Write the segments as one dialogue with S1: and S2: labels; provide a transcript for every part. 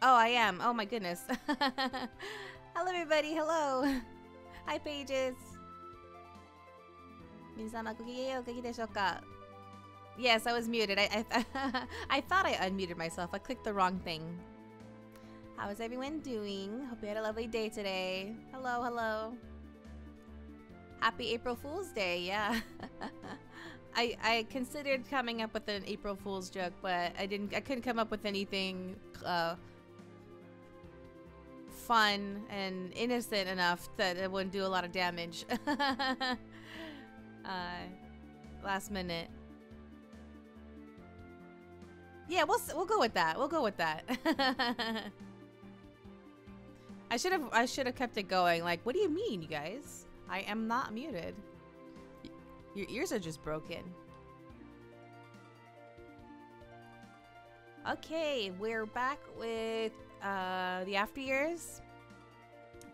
S1: Oh, I am. Oh my goodness. Hello, everybody. Hello. Hi, Pages. 皆様ご機嫌おかげでしょうか? Yes, I was muted. I thought I unmuted myself. I clicked the wrong thing. How is everyone doing? Hope you had a lovely day today. Hello, hello. Happy April Fool's Day. Yeah. I considered coming up with an April Fool's joke, but I couldn't come up with anything fun and innocent enough that it wouldn't do a lot of damage. Last minute. Yeah, we'll go with that. We'll go with that. I should have kept it going. Like, what do you mean, you guys? I am not muted. Your ears are just broken. Okay, we're back with the after years.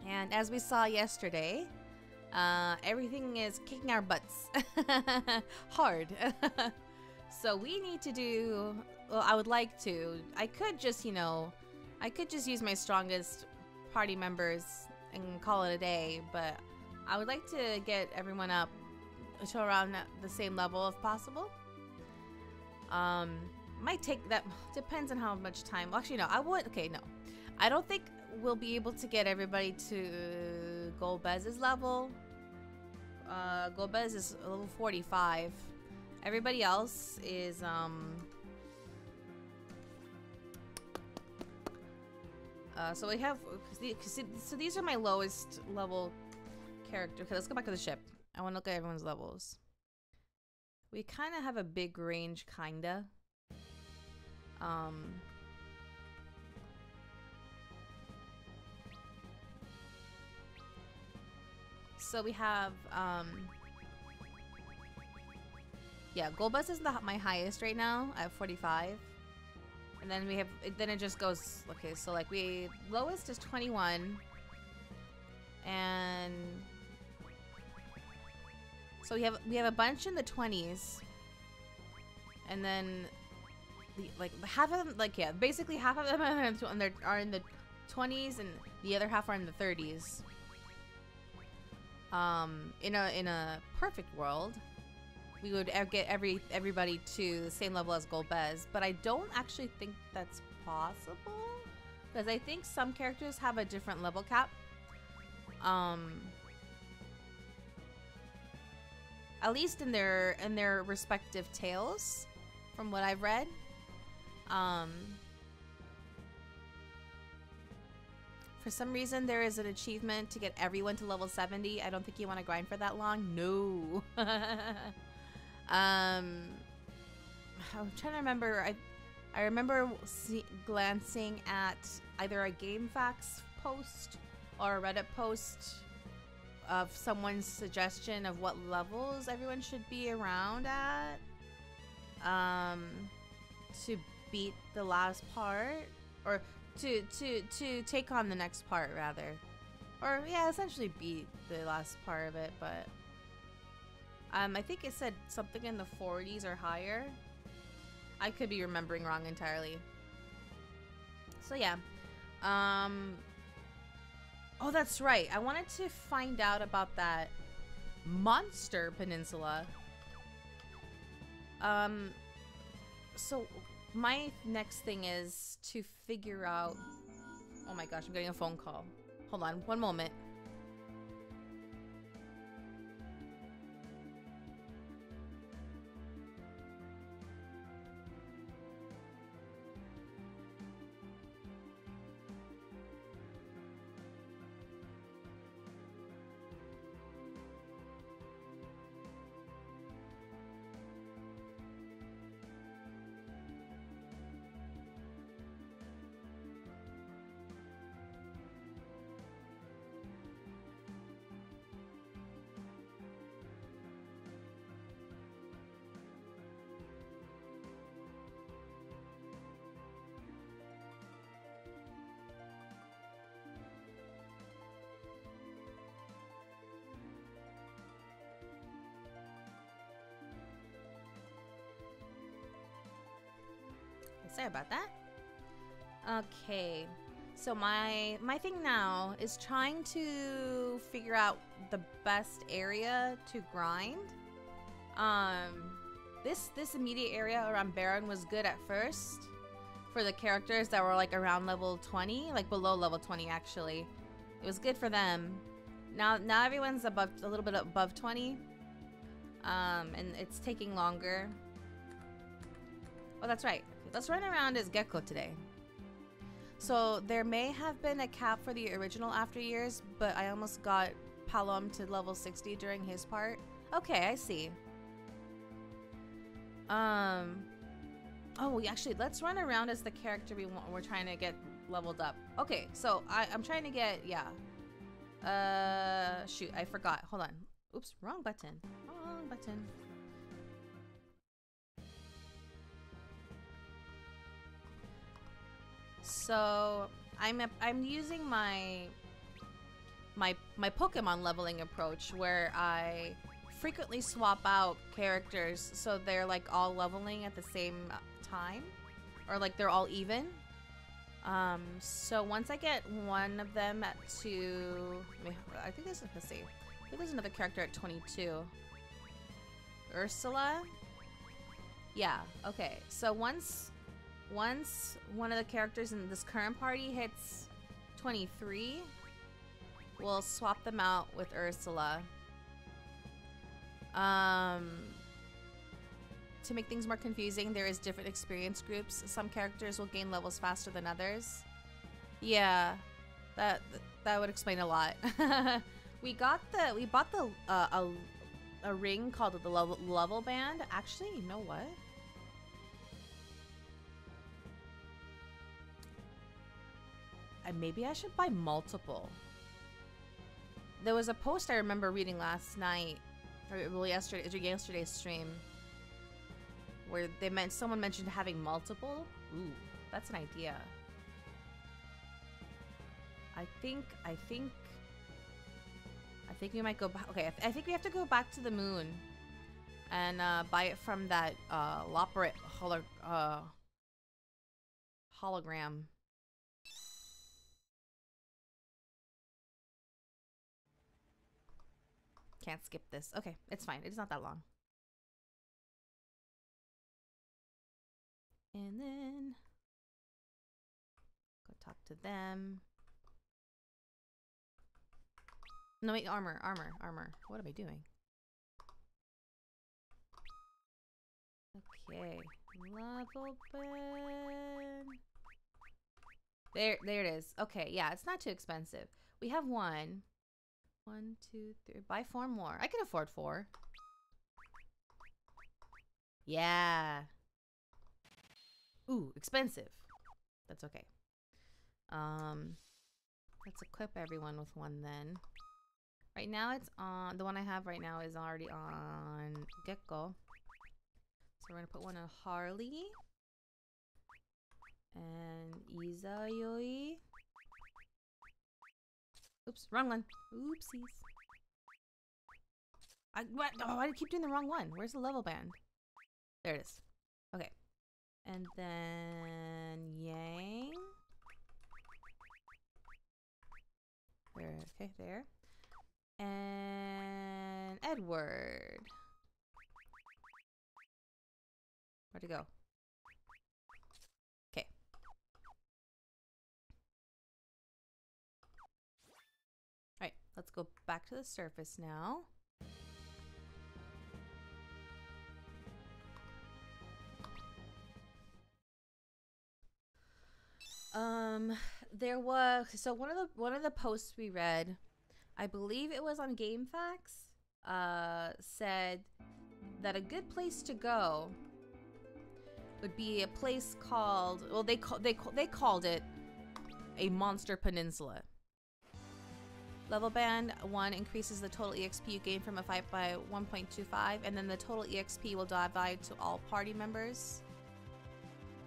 S1: And as we saw yesterday, everything is kicking our butts hard. So we need to do, well, I would like to, I could just use my strongest party members and call it a day, but I would like to get everyone up to around the same level if possible. Might take, that depends on how much time. Well, actually no, I don't think we'll be able to get everybody to Golbez's level. Golbez is level 45. Everybody else is so we have, so these are my lowest level character. Okay, let's go back to the ship. I want to look at everyone's levels. We kind of have a big range, kinda. So we have, yeah, Golbez is my highest right now at 45. And then we have, then it just goes, okay, so like lowest is 21. And so we have a bunch in the 20s. And then like half of them, like, yeah, basically half of them are in the 20s and the other half are in the 30s. In a perfect world, we would get everybody to the same level as Golbez, but I don't actually think that's possible because I think some characters have a different level cap. At least in their respective tales, from what I've read. For some reason, there is an achievement to get everyone to level 70. I don't think you want to grind for that long. No. I'm trying to remember. I remember glancing at either a GameFAQs post or a Reddit post of someone's suggestion of what levels everyone should be around at to beat the last part, or to take on the next part rather, or yeah, essentially beat the last part of it. But I think it said something in the 40s or higher. I could be remembering wrong entirely. So yeah, oh, that's right. I wanted to find out about that monster peninsula. So my next thing is to figure out... Oh my gosh, I'm getting a phone call. Hold on, one moment. Sorry about that. Okay. So my thing now is trying to figure out the best area to grind. This immediate area around Baron was good at first for the characters that were like around level 20, like below level 20 actually. It was good for them. Now everyone's above, a little bit above 20. And it's taking longer. Oh, that's right. Let's run around as Gecko today. So there may have been a cap for the original After Years, but I almost got Palom to level 60 during his part. Okay, I see. Oh, actually, let's run around as the character we're trying to get leveled up. Okay, so I'm trying to get, yeah. Shoot, I forgot. Hold on. Oops, wrong button. Wrong button. So I'm using my Pokemon leveling approach where I frequently swap out characters so they're like all leveling at the same time, or like they're all even. So once I get one of them at 2, I think this is, let's see. I think there's another character at 22. Ursula? Yeah, okay. So once one of the characters in this current party hits 23, we'll swap them out with Ursula. To make things more confusing, there is different experience groups. Some characters will gain levels faster than others. Yeah, that would explain a lot. we bought a ring called the level band. Actually, you know what? Maybe I should buy multiple. There was a post I remember reading last night, or well, yesterday's stream, where someone mentioned having multiple. Ooh, that's an idea. I think we might go back. Okay, I think we have to go back to the moon and buy it from that Loperate hologram. Can't skip this. Okay, it's fine. It's not that long. And then go talk to them. No, wait, armor. What am I doing? Okay, level band. There it is. Okay, yeah, it's not too expensive. We have 1, 2, 3. Buy 4 more. I can afford 4. Yeah. Ooh, expensive. That's okay. Let's equip everyone with 1 then. Right now it's on, the one I have right now is already on Gecko. So we're gonna put 1 on Harley. And Izayoi. Oops, wrong one. Oopsies. What? Oh, I keep doing the wrong one. Where's the level band? There it is. Okay. And then Yang. There, okay, there. And Edward. Where'd it go? Okay. Alright, let's go back to the surface now. There was, so one of the posts we read, I believe it was on GameFAQs, said that a good place to go would be a place called, well, they called it a Monster Peninsula. Level band 1 increases the total EXP you gain from a fight by 1.25, and then the total EXP will divide to all party members.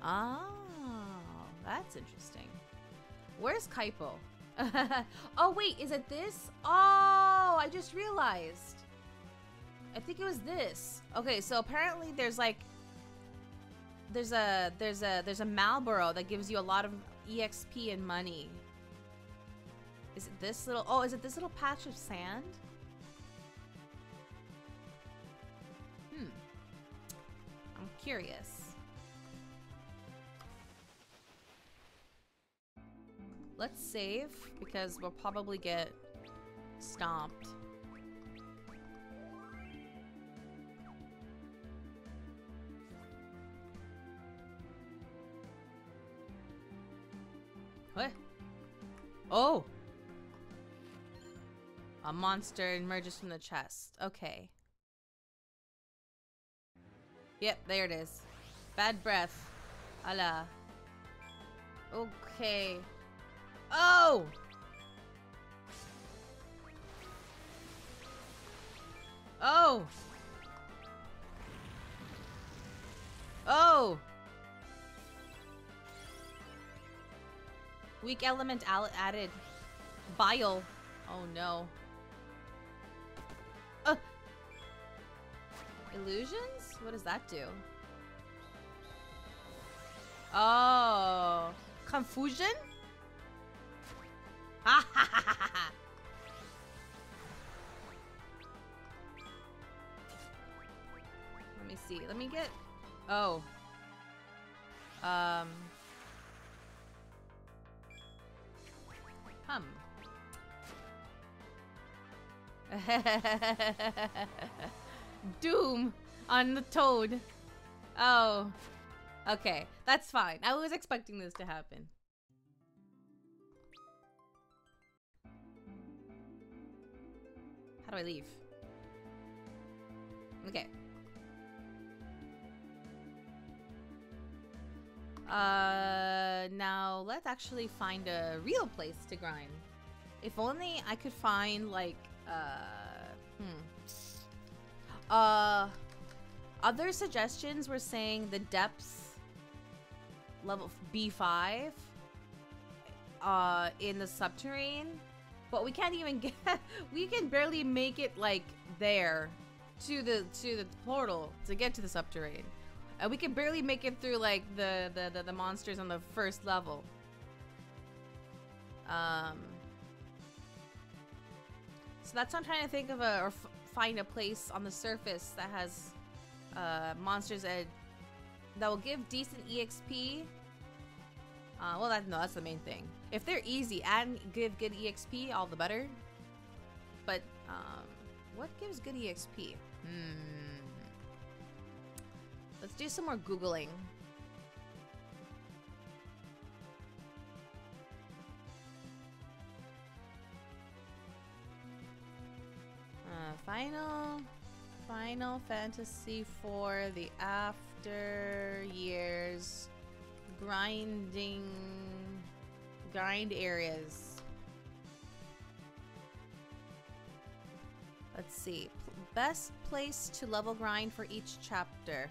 S1: Oh, that's interesting. Where's Kaipo? Oh wait, is it this? Oh, I just realized. I think it was this. Okay, so apparently there's like there's a Marlboro that gives you a lot of EXP and money. Is it this little... Oh, is it this little patch of sand? I'm curious. Let's save, because we'll probably get stomped. What? Oh! A monster emerges from the chest. Okay. Yep, there it is. Bad breath. Allah. Okay. Oh! Oh! Oh! Weak element added. Bile. Oh no. Illusions? What does that do? Oh. Confusion? Ha ha ha ha ha. Let me see. Let me get... Oh. Doom on the toad. Oh. Okay, that's fine. I was expecting this to happen. How do I leave? Okay. Now let's actually find a real place to grind. If only I could find like other suggestions were saying the depths level B5 in the subterranean, but we can't even get we can barely make it like there to the portal to get to the subterranean. And we can barely make it through like the monsters on the first level. So that's what I'm trying to think of or find a place on the surface that has monsters that will give decent EXP. Well, that's the main thing. If they're easy and give good EXP, all the better. But what gives good EXP? Let's do some more Googling. Final Fantasy for the after years grind areas. Let's see. Best place to level grind for each chapter.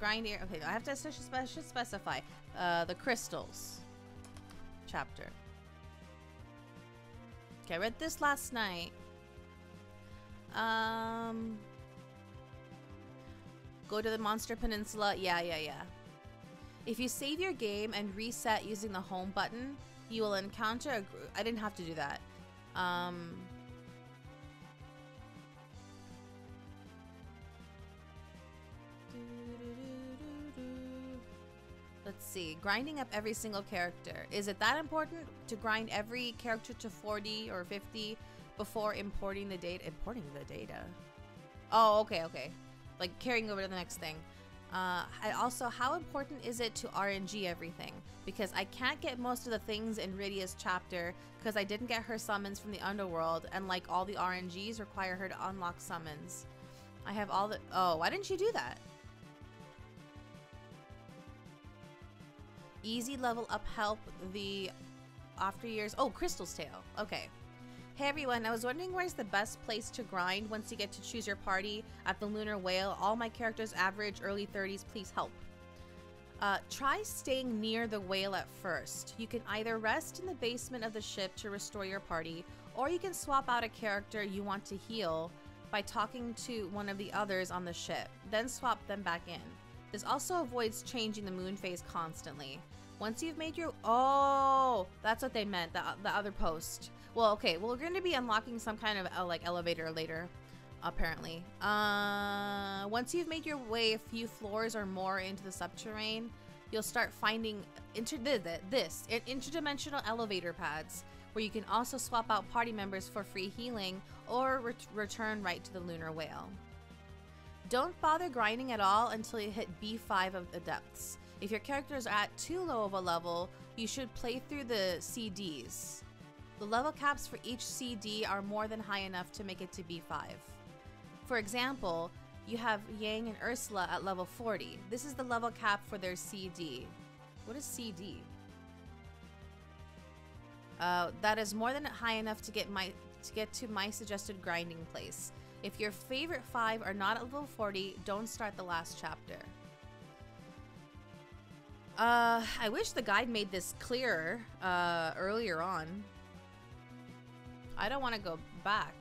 S1: Grind area. Okay, I have to should specify the crystals chapter. Okay, I read this last night. Go to the Monster Peninsula. Yeah. If you save your game and reset using the home button, you will encounter a group. I didn't have to do that. Let's see. Grinding up every single character. Is it that important to grind every character to 40 or 50 before importing the data? Importing the data? Oh, okay. Like carrying over to the next thing. And also, how important is it to RNG everything? Because I can't get most of the things in Rydia's chapter because I didn't get her summons from the underworld, and like all the RNGs require her to unlock summons. I have all the... Oh, why didn't you do that? Easy level up help the after years. Oh, Crystal's Tale. Okay. Hey everyone, I was wondering where's the best place to grind once you get to choose your party at the Lunar Whale. All my characters average early 30s, please help. Try staying near the whale at first. You can either rest in the basement of the ship to restore your party, or you can swap out a character you want to heal by talking to one of the others on the ship, then swap them back in. This also avoids changing the moon phase constantly. Once you've made your... Oh, that's what they meant, the other post. Well, okay, well, we're going to be unlocking some kind of like elevator later, apparently. Once you've made your way a few floors or more into the subterranean, you'll start finding interdimensional elevator pads, where you can also swap out party members for free healing or return right to the Lunar Whale. Don't bother grinding at all until you hit B5 of the depths. If your characters are at too low of a level, you should play through the CDs. The level caps for each CD are more than high enough to make it to B5. For example, you have Yang and Ursula at level 40. This is the level cap for their CD. What is CD? That is more than high enough to get to my suggested grinding place. If your favorite 5 are not at level 40, don't start the last chapter. I wish the guide made this clearer earlier on. I don't want to go back.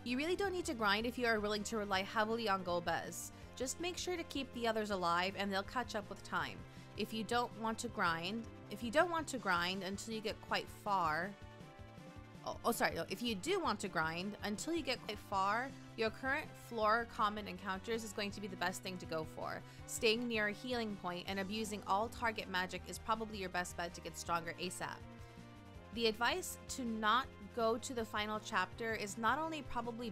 S1: You really don't need to grind if you are willing to rely heavily on Golbez. Just make sure to keep the others alive and they'll catch up with time. If you don't want to grind until you get quite far... if you do want to grind until you get quite far, your current floor common encounters is going to be the best thing to go for. Staying near a healing point and abusing all target magic is probably your best bet to get stronger ASAP. The advice to not go to the final chapter is not only probably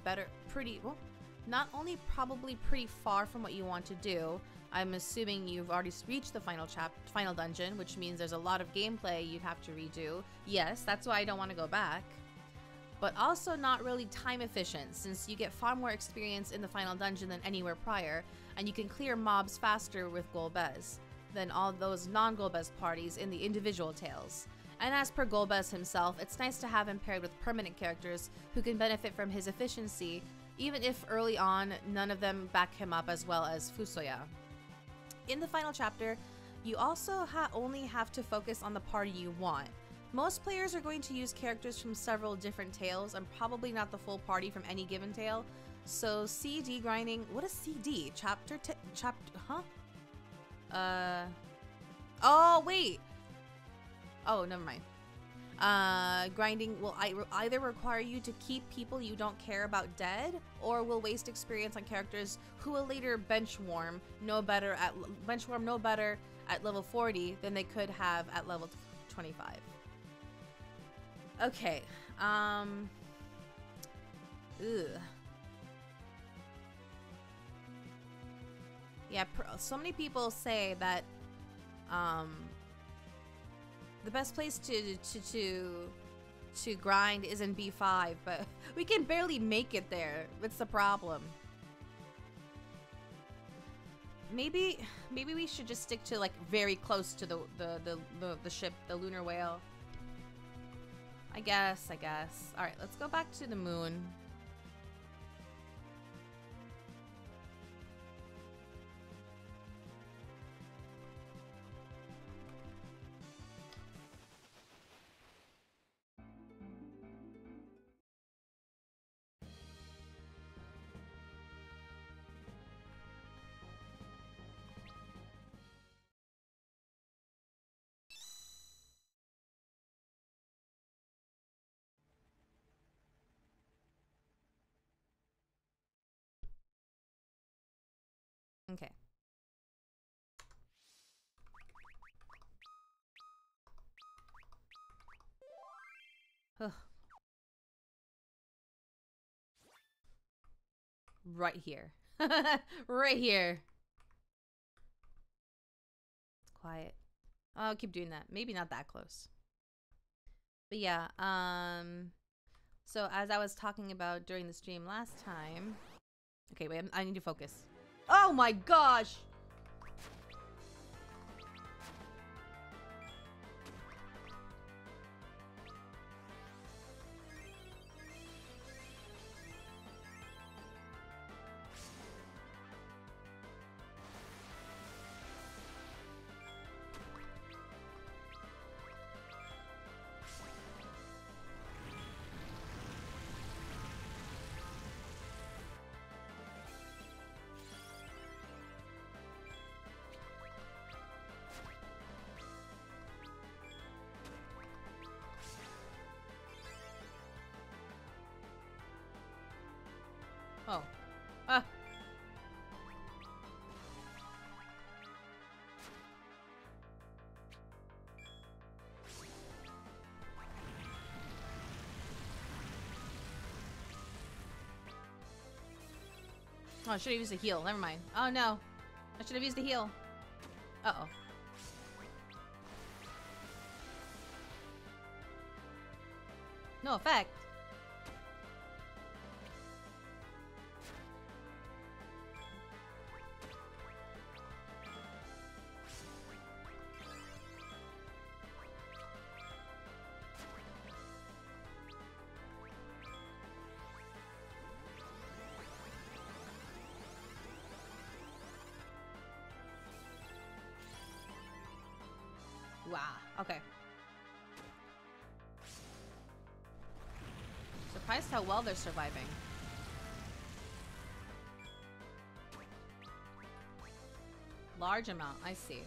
S1: pretty far from what you want to do. I'm assuming you've already reached the final dungeon, which means there's a lot of gameplay you'd have to redo. Yes, that's why I don't want to go back. But also not really time efficient, since you get far more experience in the final dungeon than anywhere prior, and you can clear mobs faster with Golbez than all those non-Golbez parties in the individual tales. And as per Golbez himself, it's nice to have him paired with permanent characters who can benefit from his efficiency, even if early on none of them back him up as well as Fusoya. In the final chapter, you also only have to focus on the party you want. Most players are going to use characters from several different tales and probably not the full party from any given tale. So CD grinding, what is CD? Oh wait. Oh, never mind. Grinding will either require you to keep people you don't care about dead, or will waste experience on characters who will later benchwarm no better at level 40 than they could have at level 25. Okay. Yeah, so many people say that the best place to grind is in B5, but we can barely make it there. That's the problem. Maybe we should just stick to like very close to the ship, the Lunar Whale. I guess. All right, let's go back to the moon. Okay. Ugh. Right here. Right here. It's quiet. I'll keep doing that. Maybe not that close. But yeah, so as I was talking about during the stream last time... Okay, wait, I need to focus. Oh my gosh! Oh. Ah. Oh, I should have used a heal. Never mind. Oh no. I should have used a heal. Uh-oh. No effect. Wow. Okay. Surprised how well they're surviving. Large amount, I see.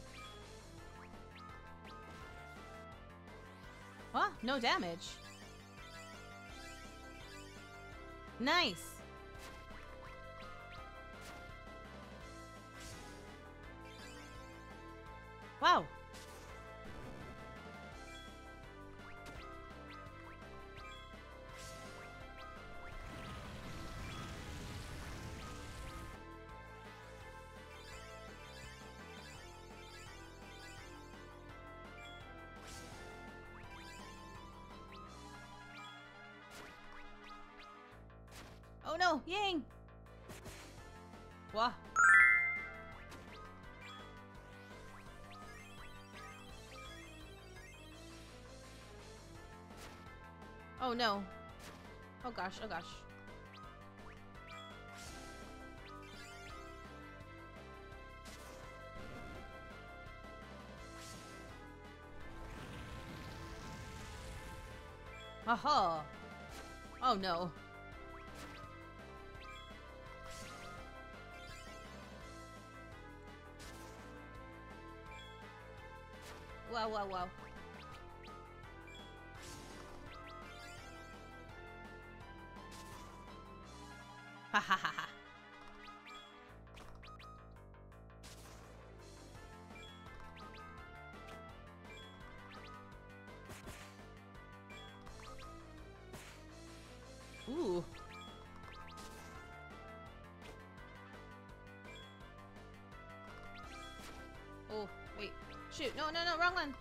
S1: Huh? No damage. Nice. Wow. Oh no, Yang! Wow. Oh no. Oh gosh, oh gosh. Aha! Oh no. Wow, wow, wow. Ha ha ha ha. Ooh. Oh, wait. Shoot. No, no, no. Wrong one.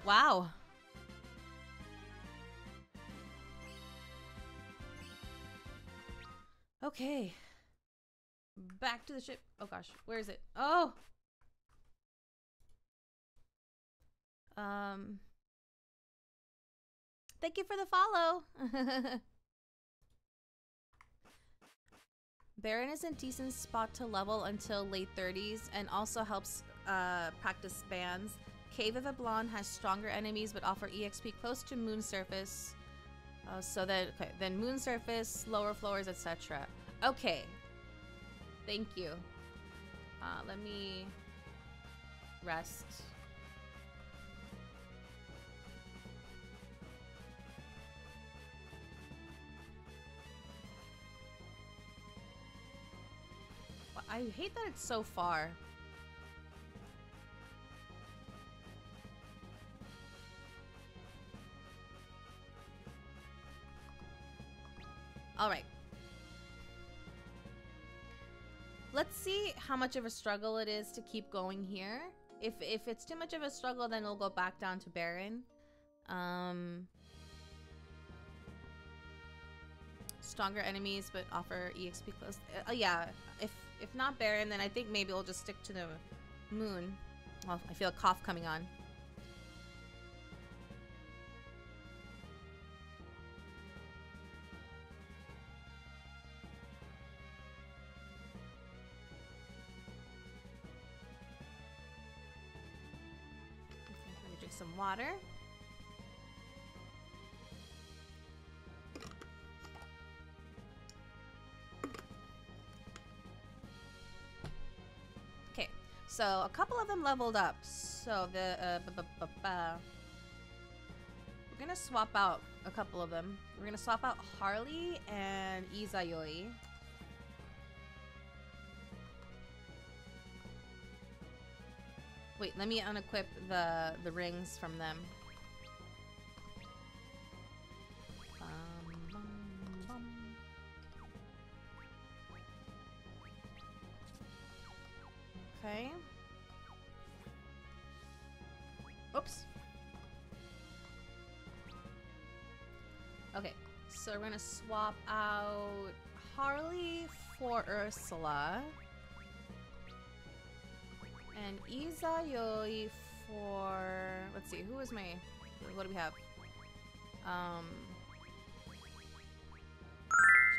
S1: Wow. Okay. Back to the ship. Oh gosh. Where is it? Oh. Thank you for the follow. Baron is in decent spot to level until late 30s and also helps practice spans. Cave of the Blonde has stronger enemies but offer EXP close to moon surface. Then moon surface, lower floors, etc. Okay. Thank you. Let me rest. I hate that it's so far. All right. Let's see how much of a struggle it is to keep going here. If it's too much of a struggle, then we'll go back down to Baron. Stronger enemies, but offer EXP close. Yeah, if not Baron, then I think maybe we'll just stick to the moon. Oh, I feel a cough coming on. Let me drink some water. So a couple of them leveled up. So the we're gonna swap out a couple of them. We're gonna swap out Harley and Izayoi. Wait, let me unequip the rings from them. Okay. Oops. Okay, so we're gonna swap out Harley for Ursula. And Izayoi for... Let's see, who is my... What do we have?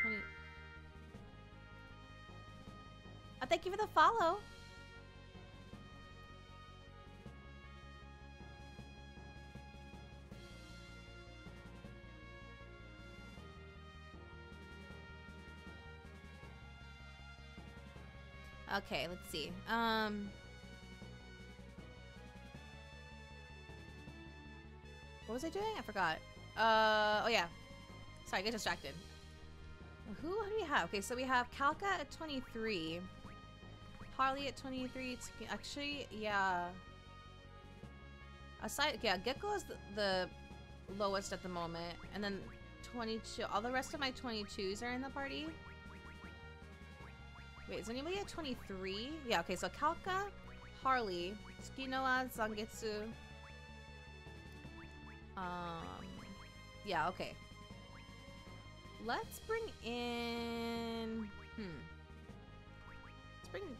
S1: 20... Oh, thank you for the follow! Okay, let's see. What was I doing? I forgot. Oh yeah. Sorry, I get distracted. Who do we have? Okay, so we have Kalka at 23. Harley at 23. It's actually, yeah. Aside, yeah, Gecko is the lowest at the moment. And then 22. All the rest of my 22s are in the party. Wait, is anybody at 23? Yeah, okay, so Kalka, Harley, Tsukinoa, Zangetsu. Yeah, okay. Let's bring in...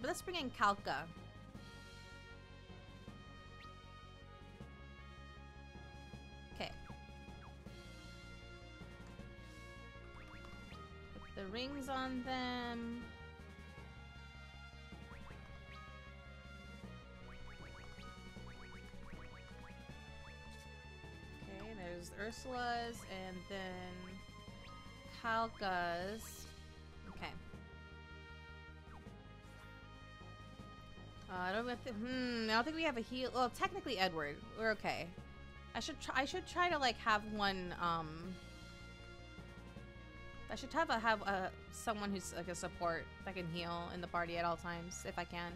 S1: Let's bring in Kalka. Okay. Put the rings on them. There's Ursula's and then Kalka's. Okay. I don't think we have a heal. Well, technically Edward. We're okay. I should try to like have one. I should have someone who's like a support that can heal in the party at all times if I can.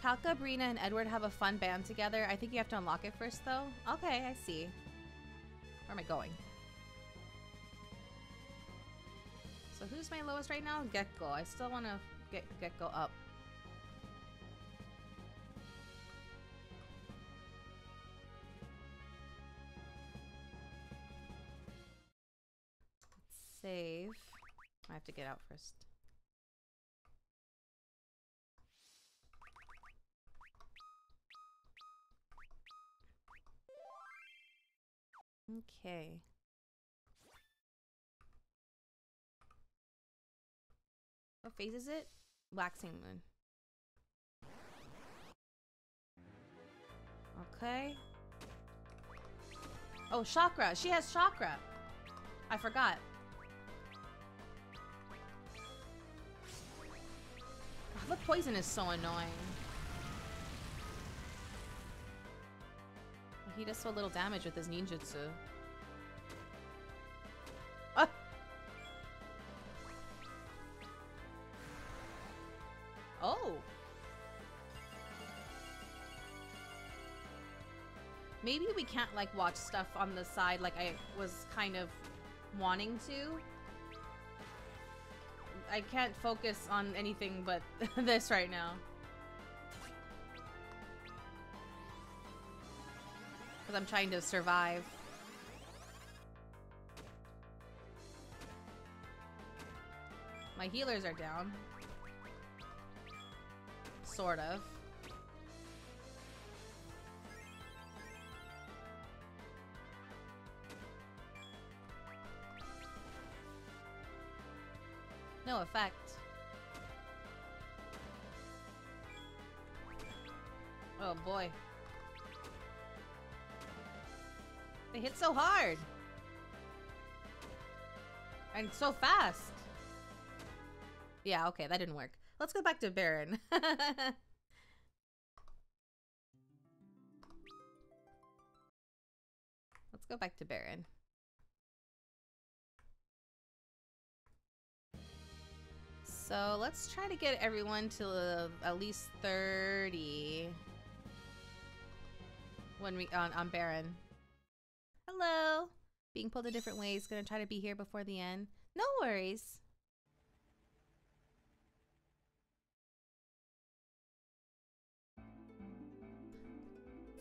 S1: Kalka, Brina, and Edward have a fun band together. I think you have to unlock it first, though. Okay, I see. Where am I going? So who's my lowest right now? Gecko. I still want to get Gecko up. Let's save. I have to get out first. Okay. What phase is it? Waxing moon. Okay. Oh, chakra. She has chakra. I forgot. Oh, the poison is so annoying. He does so little damage with his ninjutsu. Ah! Oh! Maybe we can't like watch stuff on the side like I was kind of wanting to. I can't focus on anything but this right now. Because I'm trying to survive. My healers are down. Sort of. No effect. Oh boy. They hit so hard. And so fast. Yeah, okay, that didn't work. Let's go back to Baron. Let's go back to Baron. So let's try to get everyone to at least 30 when we on Baron. Hello. Being pulled in different ways. Gonna try to be here before the end. No worries.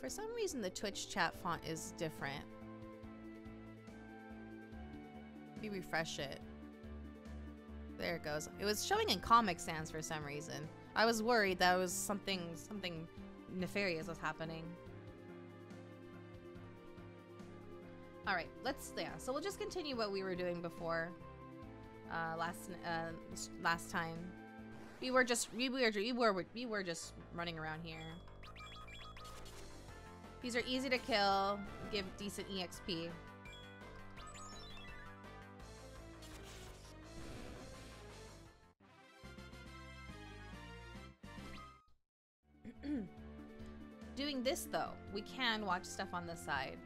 S1: For some reason, the Twitch chat font is different. Let me refresh it. There it goes. It was showing in Comic Sans for some reason. I was worried that was something nefarious was happening. All right, so we'll just continue what we were doing before. Last time, we were just running around here. These are easy to kill, give decent EXP. Doing this though, we can watch stuff on the side.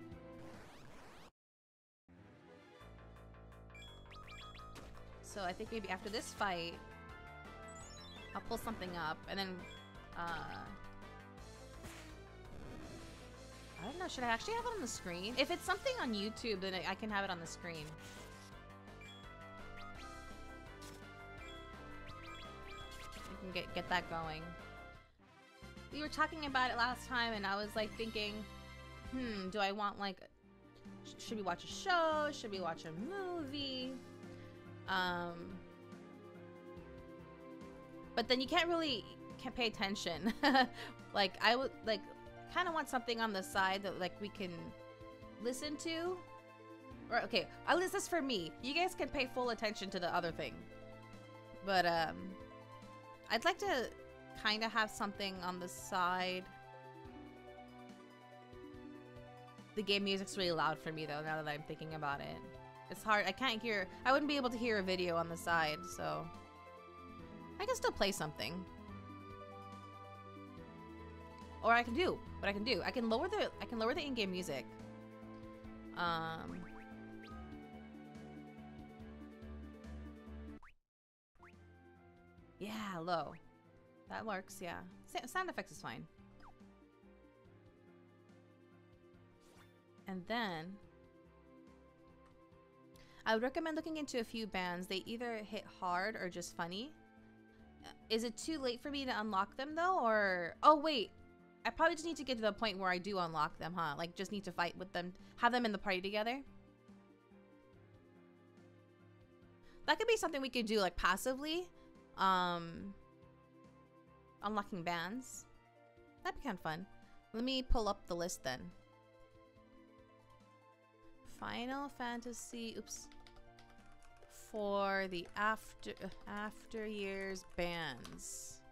S1: So I think maybe after this fight, I'll pull something up and then, I don't know, should I actually have it on the screen? If it's something on YouTube, then I can have it on the screen. We can get that going. We were talking about it last time and I was like thinking, do I want like, should we watch a show? Should we watch a movie? But then you can't pay attention. Like I would kind of want something on the side that like we can listen to. Or okay, at least that's for me. You guys can pay full attention to the other thing. But I'd like to kind of have something on the side. The game music's really loud for me though, now that I'm thinking about it. It's hard. I wouldn't be able to hear a video on the side, so I can still play something. Or I can do what I can do. I can lower the in-game music. Yeah, low. That works, yeah. Sound effects is fine. And then I would recommend looking into a few bands. They either hit hard or just funny. Is it too late for me to unlock them though? Or, oh wait, I probably just need to get to the point where I do unlock them, huh? Like just need to fight with them, have them in the party together. That could be something we could do like passively. Unlocking bands. That'd be kind of fun. Let me pull up the list then. Final Fantasy, oops. For the after years bands.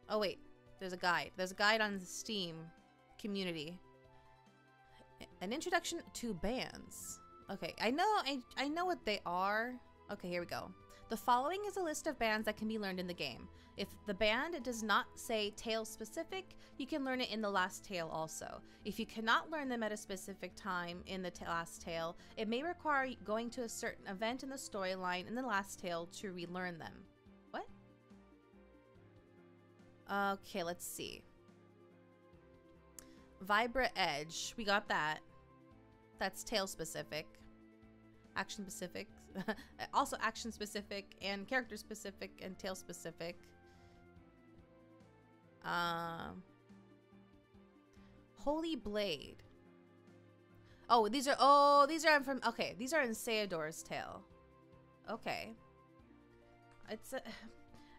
S1: Oh wait, there's a guide. There's a guide on the Steam community. An introduction to bands. Okay, I know what they are. Okay, here we go. The following is a list of bands that can be learned in the game. If the band does not say tale specific, you can learn it in the last tale also. If you cannot learn them at a specific time in the last tale, it may require going to a certain event in the storyline in the last tale to relearn them. What? Okay, let's see. Vibra Edge, we got that. That's tale specific. Action specific. Also action specific and character specific and tale specific. Holy Blade. Oh, these are from, okay, these are in Sayador's tale. Okay. It's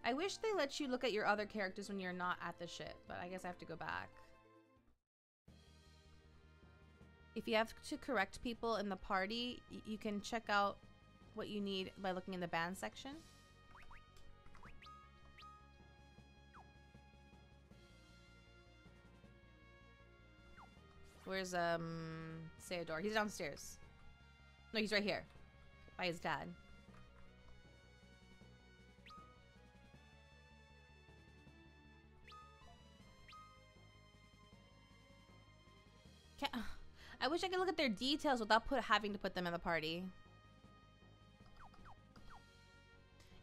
S1: I wish they let you look at your other characters when you're not at the ship, but I guess I have to go back. If you have to correct people in the party, you can check out what you need by looking in the band section. Where's Sayador? He's downstairs. No, he's right here. By his dad. I wish I could look at their details without having to put them in the party.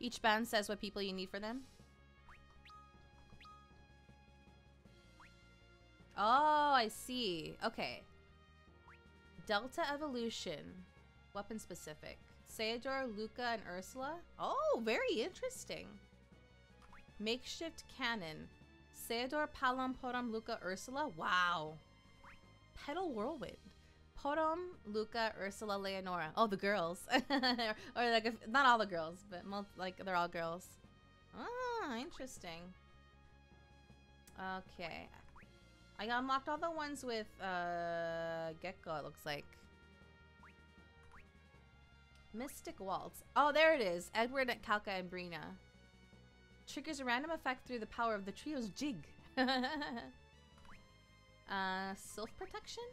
S1: Each band says what people you need for them. Oh, I see. Okay. Delta Evolution. Weapon specific. Sayador, Luca, and Ursula. Oh, very interesting. Makeshift cannon. Sayador, Palom, Porom, Luca, Ursula. Wow. Petal Whirlwind. Porom, Luca, Ursula, Leonora. Oh, the girls. Or like, not all the girls, but like they're all girls. Ah, interesting. Okay. I unlocked all the ones with Gecko, it looks like. Mystic Waltz. Oh, there it is. Edward, Kalka, and Brina. Triggers a random effect through the power of the trio's jig. Sylph Protection?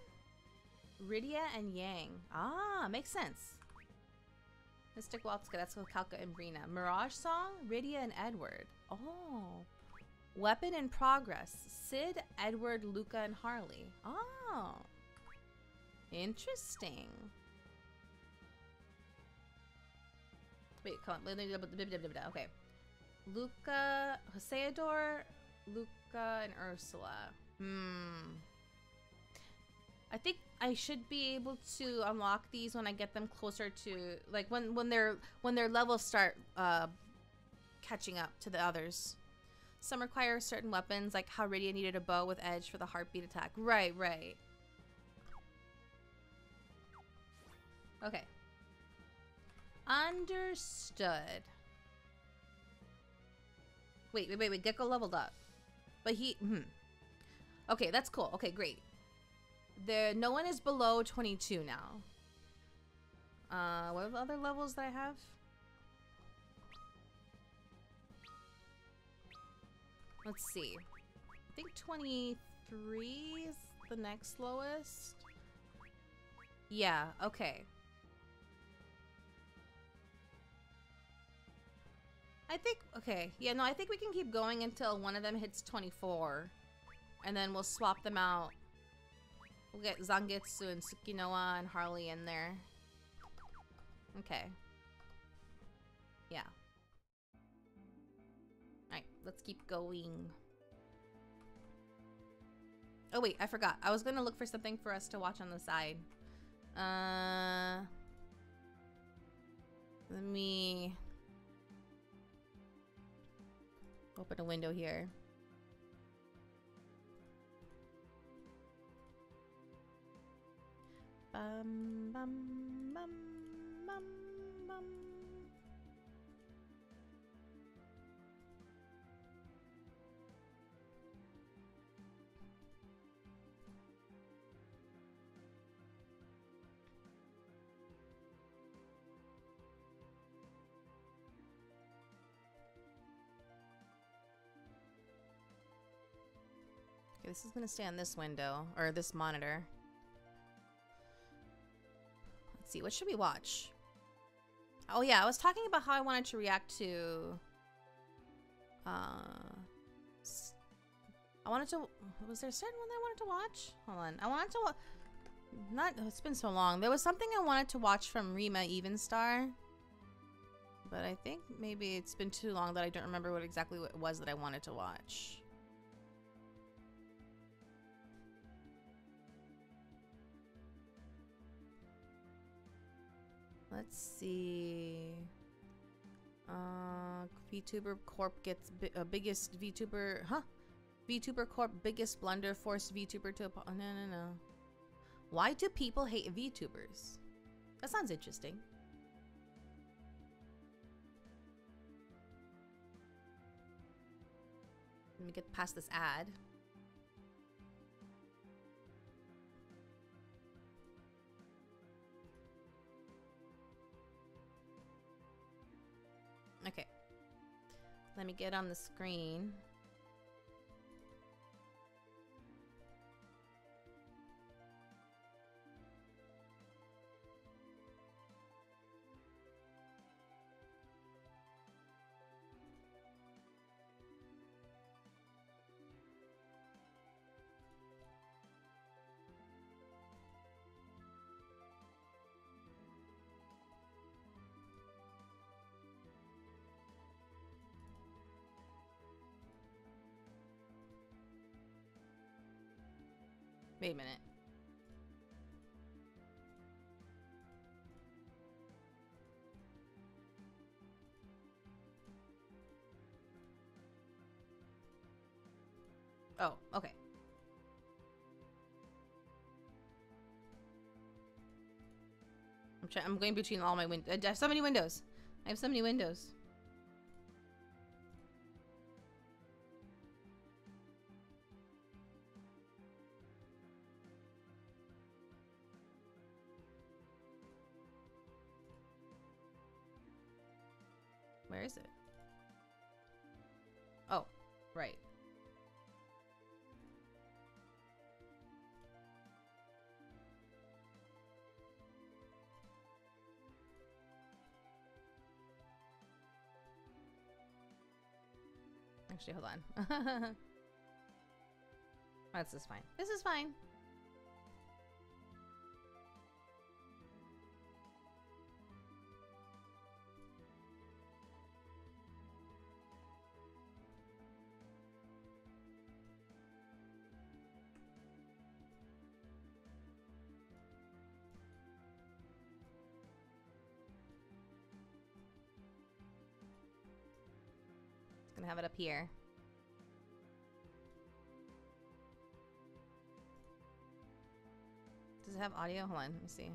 S1: Rydia and Yang. Ah, makes sense. Mystic Waltz, that's with Kalka and Brina. Mirage Song? Rydia and Edward. Oh. Weapon in Progress. Sid, Edward, Luca, and Harley. Oh. Interesting. Wait, come on. Okay. Luca, Hoseador, Luca, and Ursula. I think I should be able to unlock these when I get them closer to, like, when their levels start catching up to the others. Some require certain weapons, like how Rydia needed a bow with edge for the heartbeat attack. Right, right. Okay. Understood. Wait. Gecko leveled up. But he... Okay, that's cool. Okay, great. No one is below 22 now. What are the other levels that I have? Let's see. I think 23 is the next lowest. Yeah, okay. I think, okay. Yeah, no, I think we can keep going until one of them hits 24. And then we'll swap them out. We'll get Zangetsu and Tsukinoa and Harley in there. Okay. Yeah. Alright, let's keep going. Oh wait, I forgot. I was gonna look for something for us to watch on the side. Let me open a window here. Bum, bum, bum, bum, bum. Okay, this is gonna stay on this window, or this monitor. Let's see, what should we watch? Oh yeah, I was talking about how I wanted to react to... I wanted to... Was there a certain one that I wanted to watch? Hold on. I wanted to... Not... It's been so long. There was something I wanted to watch from Rima Evenstar. But I think maybe it's been too long that I don't remember what exactly it was that I wanted to watch. Let's see. VTuber Corp gets biggest VTuber, huh? VTuber Corp biggest blunder forced VTuber to no. Why do people hate VTubers? That sounds interesting. Let me get past this ad. Okay. Let me get on the screen. Wait a minute. Oh, okay. I'm going between all my windows. I have so many windows. I have so many windows. Where is it? Oh, right. Actually, hold on. This is fine. This is fine. Gonna have it up here. Does it have audio? Hold on, let me see.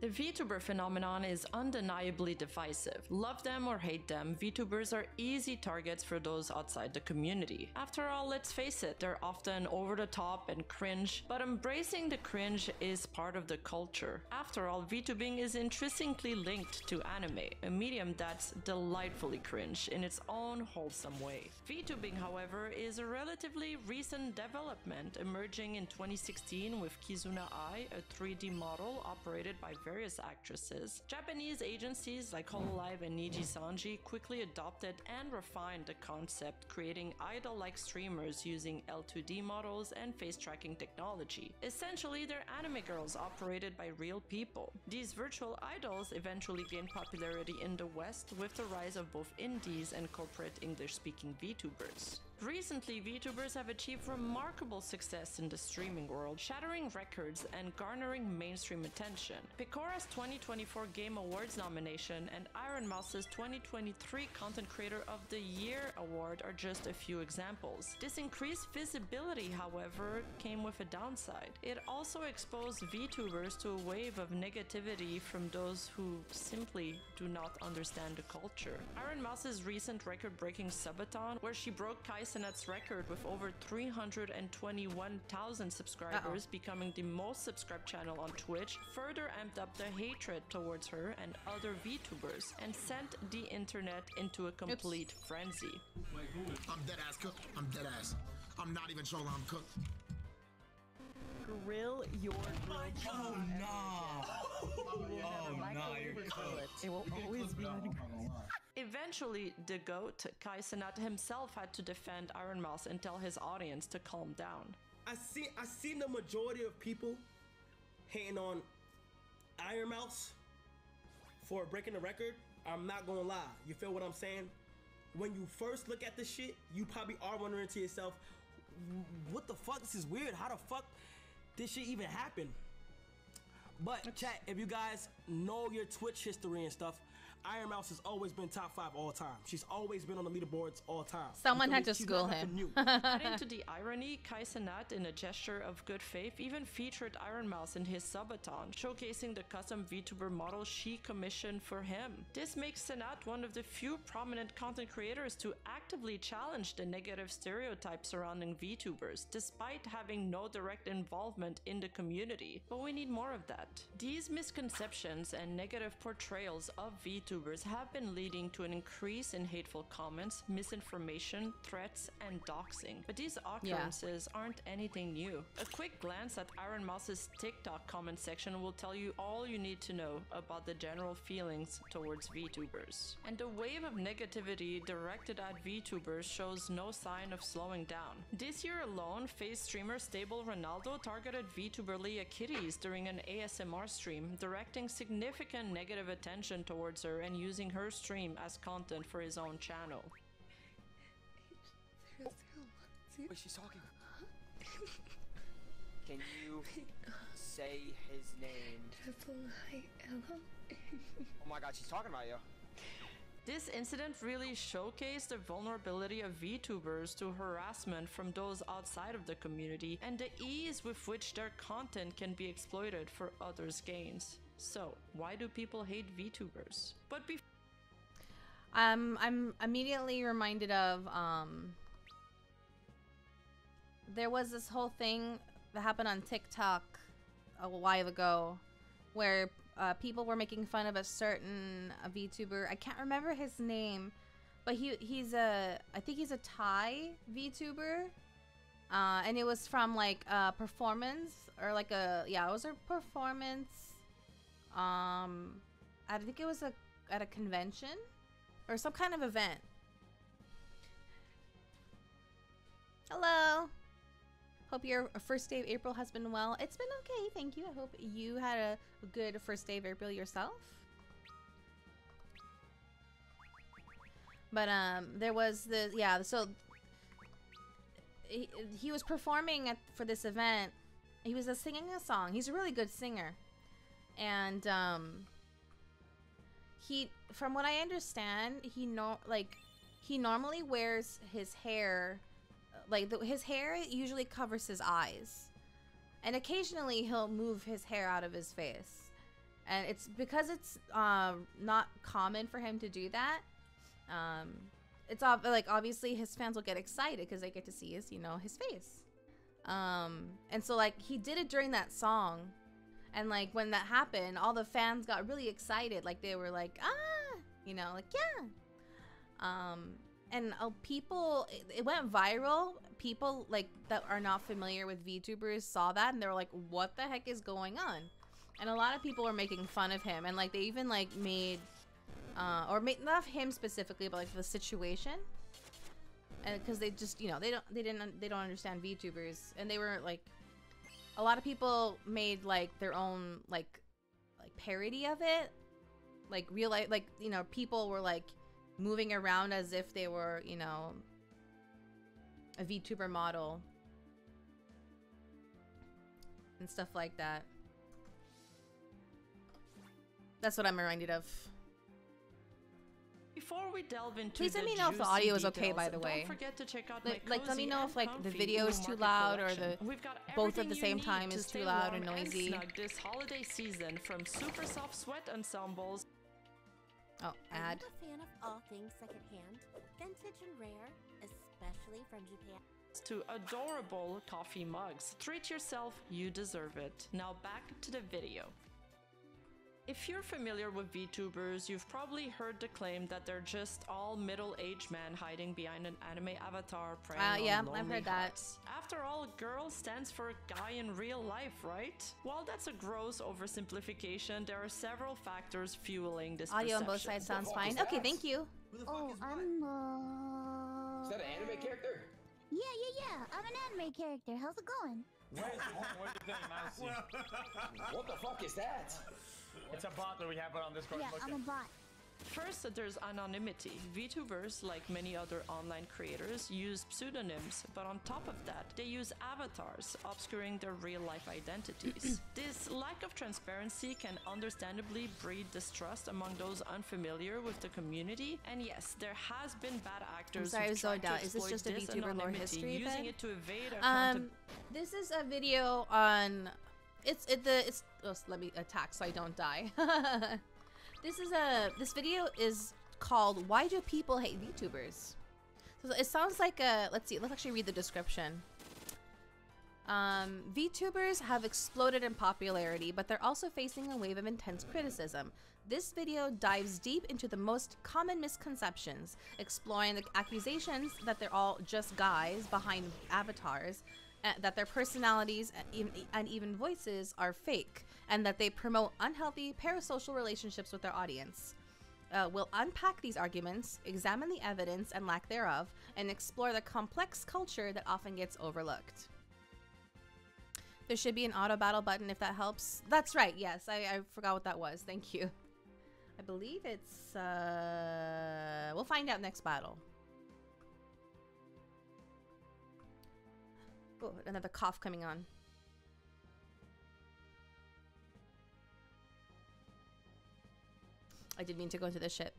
S2: The VTuber phenomenon is undeniably divisive. Love them or hate them, VTubers are easy targets for those outside the community. After all, let's face it, they're often over the top and cringe, but embracing the cringe is part of the culture. After all, VTubing is intrinsically linked to anime, a medium that's delightfully cringe in its own wholesome way. VTubing, however, is a relatively recent development, emerging in 2016 with Kizuna Ai, a 3D model operated by various actresses. Japanese agencies like Hololive and Niji Sanji quickly adopted and refined the concept, creating idol-like streamers using L2D models and face tracking technology. Essentially, they're anime girls operated by real people. These virtual idols eventually gained popularity in the West with the rise of both indies and corporate English-speaking VTubers. Recently, VTubers have achieved remarkable success in the streaming world, shattering records and garnering mainstream attention. Pikora's 2024 Game Awards nomination and Iron Mouse's 2023 Content Creator of the Year award are just a few examples. This increased visibility, however, came with a downside. It also exposed VTubers to a wave of negativity from those who simply do not understand the culture. Iron Mouse's recent record-breaking subathon, where she broke Kai Cenat's record with over 321,000 subscribers, becoming the most subscribed channel on Twitch, further amped up the hatred towards her and other VTubers and sent the internet into a complete frenzy.
S3: I'm dead ass cooked. I'm dead ass. I'm not even trolling. I'm cooked.
S2: Grill your
S4: Oh no! Oh no, you're cooked.
S2: It will always be on. Eventually, the GOAT, Kai Cenat himself, had to defend Iron Mouse and tell his audience to calm down.
S5: I seen the majority of people hating on Iron Mouse for breaking the record. I'm not gonna lie. You feel what I'm saying? When you first look at this shit, you probably are wondering to yourself, what the fuck? This is weird. How the fuck this shit even happened? But chat, if you guys know your Twitch history and stuff, Iron Mouse has always been top 5 all time. She's always been on the leaderboards all time.
S1: Someone had to school him.
S2: Adding to the irony, Kai Cenat, in a gesture of good faith, even featured Iron Mouse in his subathon, showcasing the custom VTuber model she commissioned for him. This makes Cenat one of the few prominent content creators to actively challenge the negative stereotypes surrounding VTubers, despite having no direct involvement in the community. But we need more of that. These misconceptions actions and negative portrayals of VTubers have been leading to an increase in hateful comments, misinformation, threats, and doxing. But these occurrences aren't anything new. A quick glance at Iron Mouse's TikTok comment section will tell you all you need to know about the general feelings towards VTubers. And the wave of negativity directed at VTubers shows no sign of slowing down. This year alone, FaZe streamer Stable Ronaldo targeted VTuber Leah Kitties during an ASMR stream, directing significant negative attention towards her and using her stream as content for his own channel.
S6: Wait, she's talking. Can you say his name? Oh my god, she's talking about you.
S2: This incident really showcased the vulnerability of VTubers to harassment from those outside of the community and the ease with which their content can be exploited for others' gains. So, why do people hate VTubers? But
S1: I'm immediately reminded of there was this whole thing that happened on TikTok a while ago where people were making fun of a certain VTuber. I can't remember his name, but he's I think he's a Thai VTuber, and it was from like a performance or like it was a performance. I think it was at a convention or some kind of event. Hello. Hope your first day of April has been well. It's been okay, thank you. I hope you had a good first day of April yourself. But there was the so he was performing for this event. He was singing a song. He's a really good singer, and he, from what I understand, he normally wears his hair. Like his hair usually covers his eyes, and occasionally he'll move his hair out of his face, and it's because it's not common for him to do that. It's like obviously his fans will get excited because they get to see his his face, and so like he did it during that song, and like when that happened, all the fans got really excited, like they were like like yeah. And people, it went viral. People like that are not familiar with VTubers saw that and they were like, what the heck is going on? And a lot of people were making fun of him, and like they even like made not him specifically, but like the situation, and because they just they don't understand VTubers, and they were like, a lot of people made like their own like parody of it, like real life, like people were like moving around as if they were, a VTuber model and stuff like that. That's what I'm reminded of.
S2: Before we delve into
S1: please let me know if the audio is okay, by the way.
S2: Don't forget to check out
S1: like let me know if like the video is too loud or the both at the same time is too loud and noisy.
S2: This holiday season, from super soft sweat ensembles.
S1: Oh, ad.
S7: I'm a fan of all things secondhand, vintage and rare, especially from Japan.
S2: To adorable coffee mugs. Treat yourself, you deserve it. Now back to the video. If you're familiar with VTubers, you've probably heard the claim that they're just all middle-aged men hiding behind an anime avatar preying on lonely
S1: I've heard that.
S2: hearts. After all, girl stands for guy in real life, right? While that's a gross oversimplification, there are several factors fueling this
S1: audio
S2: perception.
S1: on both sides sounds fine. Okay, thank you.
S7: Oh, I'm
S6: Is that an anime character?
S7: Yeah. I'm an anime character. How's it going?
S6: What the fuck is that?
S8: It's a bot that we have on Discord.
S7: Yeah, I'm a bot.
S2: First, there's anonymity. VTubers, like many other online creators, use pseudonyms, but on top of that, they use avatars, obscuring their real-life identities. This lack of transparency can understandably breed distrust among those unfamiliar with the community, and yes, there has been bad actors who try to
S1: is this just a VTuber lore history
S2: using
S1: event?
S2: it to evade accountability.
S1: This is a video on let me attack so I don't die. This video is called "Why Do People Hate VTubers?" So it sounds like a let's actually read the description. VTubers have exploded in popularity, but they're also facing a wave of intense criticism. This video dives deep into the most common misconceptions, exploring the accusations that they're all just guys behind avatars, that their personalities and even voices are fake, and that they promote unhealthy parasocial relationships with their audience. We'll unpack these arguments, examine the evidence and lack thereof, and explore the complex culture that often gets overlooked. There should be an auto battle button if that helps. That's right, yes, I forgot what that was. Thank you. I believe it's, we'll find out next battle. Oh, another cough coming on. I did mean to go into the ship.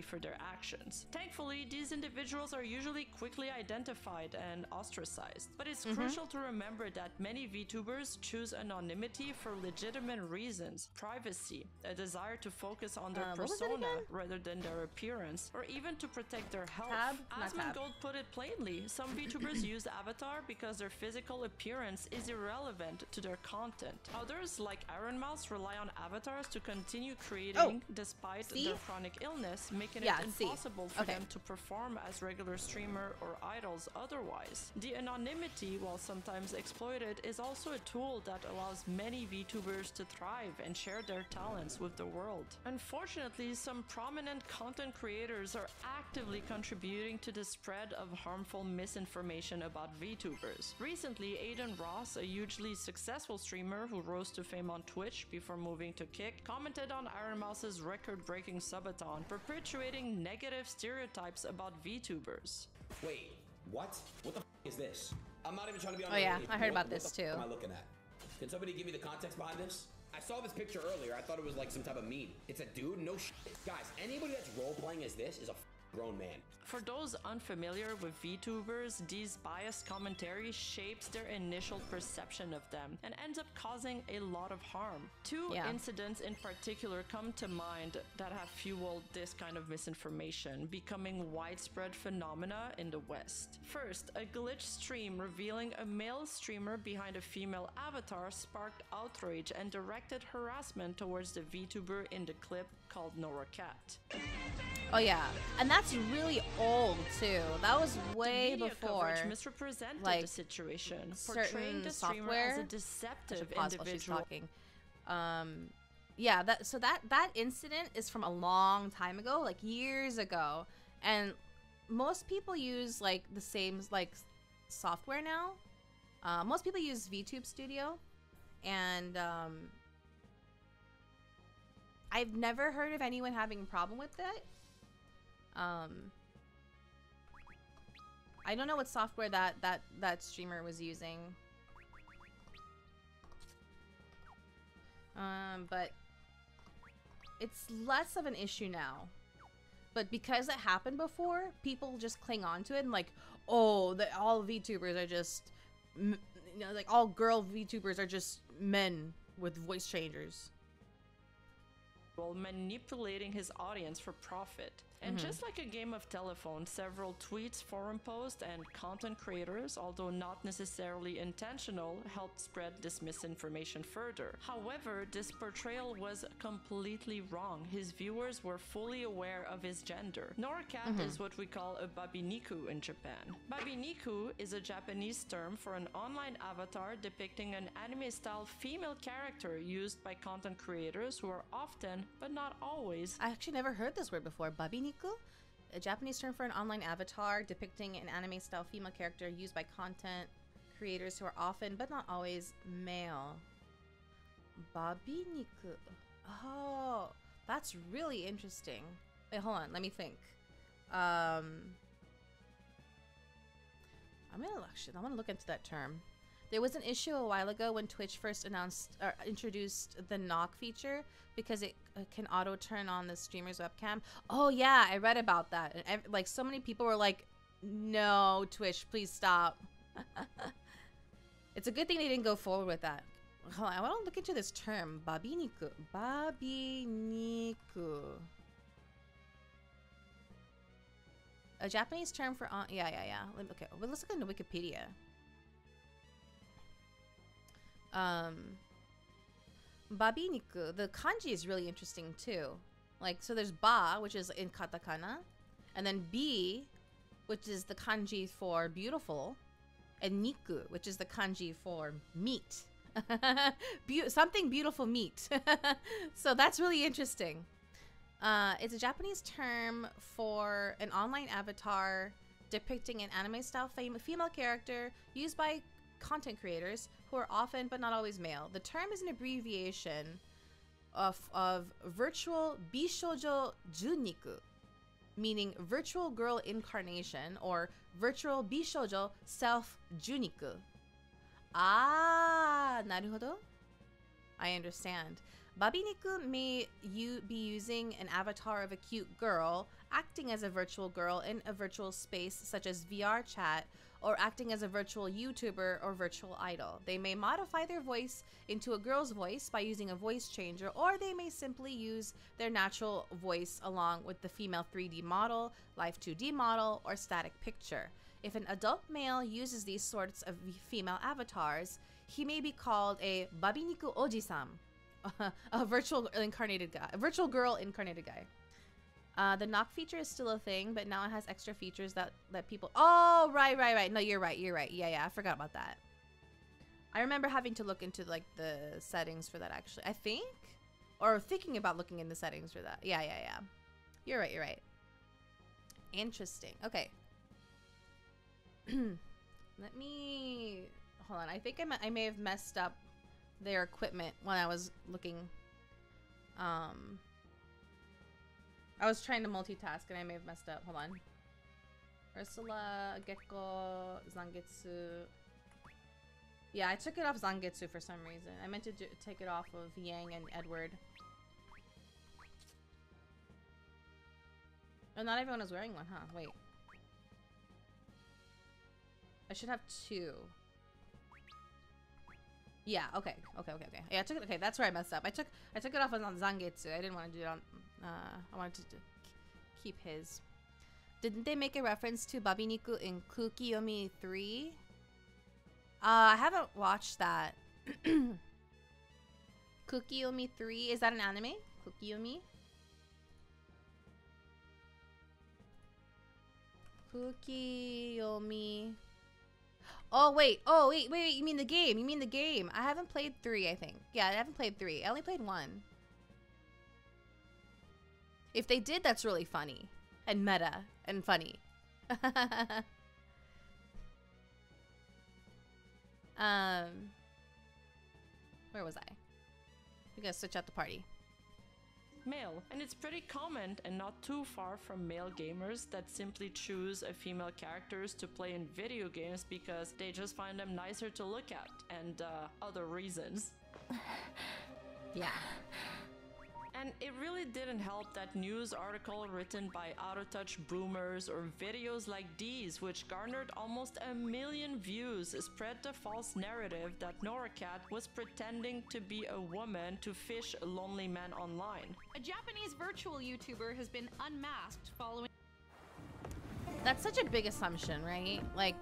S2: For their actions. Thankfully, these individuals are usually quickly identified and ostracized, but it's crucial to remember that many VTubers choose anonymity for legitimate reasons: privacy, a desire to focus on their persona rather than their appearance, or even to protect their health. As Mangold put it plainly, some VTubers use Avatar because their physical appearance is irrelevant to their content. Others, like Iron Mouse, rely on avatars to continue creating despite their chronic illness, making it impossible for them to perform as regular streamer or idols otherwise. The anonymity, while sometimes exploited, is also a tool that allows many VTubers to thrive and share their talents with the world. Unfortunately, some prominent content creators are actively contributing to the spread of harmful misinformation about VTubers. Recently, Aiden Ross, a hugely successful streamer who rose to fame on Twitch before moving to Kick, commented on Iron Mouse's record-breaking subathon, perpetuating negative stereotypes about VTubers.
S9: Wait, what? What the f is this? I'm not even trying to be on.
S1: Oh yeah, I heard about this too.
S9: What am I looking at? Can somebody give me the context behind this? I saw this picture earlier. I thought it was like some type of meme. It's a dude? No shit. Guys, anybody that's role-playing as this is a grown man.
S2: For those unfamiliar with VTubers, these biased commentary shapes their initial perception of them and ends up causing a lot of harm. Two incidents in particular come to mind that have fueled this kind of misinformation, becoming widespread phenomena in the West. First, a glitch stream revealing a male streamer behind a female avatar sparked outrage and directed harassment towards the VTuber in the clip called Nora Cat.
S1: Oh yeah, and that's really old too. That was way before.
S2: Misrepresented
S1: like
S2: the situation,
S1: certain
S2: portraying the streamer
S1: software
S2: as a deceptive
S1: While
S2: individual.
S1: she's talking. Yeah, that incident is from a long time ago, like years ago, and most people use like the same like software now. Most people use VTube Studio, and I've never heard of anyone having a problem with it. I don't know what software that streamer was using. But it's less of an issue now. But because it happened before, people just cling on to it and like, oh, all VTubers are just, you know, like all girl VTubers are just men with voice changers.
S2: While manipulating his audience for profit. And just like a game of telephone, several tweets, forum posts, and content creators, although not necessarily intentional, helped spread this misinformation further. However, this portrayal was completely wrong. His viewers were fully aware of his gender. Noracat is what we call a babiniku in Japan. Babiniku is a Japanese term for an online avatar depicting an anime-style female character used by content creators who are often, but not always.
S1: I actually never heard this word before. Babiniku? A Japanese term for an online avatar depicting an anime-style female character used by content creators who are often, but not always, male. Babiniku. Oh, that's really interesting. Wait, hold on. Let me think. I'm gonna look into that term. There was an issue a while ago when Twitch first introduced the knock feature because it can auto turn on the streamer's webcam. Oh yeah, I read about that. And like so many people were like, "No, Twitch, please stop." It's a good thing they didn't go forward with that. Hold on, I want to look into this term, babiniku. Babiniku. A Japanese term for yeah. Okay, well, let's look into Wikipedia. Babiniku, the kanji is really interesting too. Like, so there's ba, which is in katakana, and then bi, which is the kanji for beautiful, and niku, which is the kanji for meat. Something beautiful meat. So that's really interesting. It's a Japanese term for an online avatar depicting an anime-style female character used by content creators who are often but not always male. The term is an abbreviation of virtual bishoujo junniku, meaning virtual girl incarnation, or virtual bishoujo self juniku. Ah, naruhodo. I understand. Babiniku may be using an avatar of a cute girl, acting as a virtual girl in a virtual space such as VR chat, or acting as a virtual YouTuber or virtual idol. They may modify their voice into a girl's voice by using a voice changer, or they may simply use their natural voice along with the female 3D model, live 2D model, or static picture. If an adult male uses these sorts of female avatars, he may be called a babiniku oji-san, a virtual incarnated guy, a virtual girl incarnated guy. The knock feature is still a thing, but now it has extra features that let people... Oh, right. No, you're right. Yeah, I forgot about that. I remember having to look into, like, the settings for that, actually. I think? Or thinking about looking in the settings for that. Yeah. You're right. Interesting. Okay. Let me... Hold on. I think I may have messed up their equipment when I was looking... I was trying to multitask and I may have messed up. Hold on. Ursula, Gecko, Zangetsu. Yeah, I took it off Zangetsu for some reason. I meant to take it off of Yang and Edward. Oh, not everyone is wearing one, huh? Wait. I should have two. Yeah, okay. Yeah, I took it. Okay, that's where I messed up. I took it off on Zangetsu. I didn't want to do it on. I wanted to keep his. Didn't they make a reference to Babiniku in Kukiyomi 3? I haven't watched that. Kukiyomi 3, is that an anime? Kukiyomi? Kukiyomi. Oh wait, you mean the game. I haven't played 3, I think. Yeah, I haven't played 3. I only played 1. If they did, that's really funny. And meta. And funny. Where was I? We gotta switch out the party.
S2: Male, and it's pretty common and not too far from male gamers that simply choose a female characters to play in video games because they just find them nicer to look at, and other reasons.
S1: Yeah.
S2: And it really didn't help that news article written by out-of-touch boomers or videos like these, which garnered almost 1 million views, spread the false narrative that NoraCat was pretending to be a woman to fish lonely men online.
S10: A Japanese virtual YouTuber has been unmasked following...
S1: That's such a big assumption, right? Like,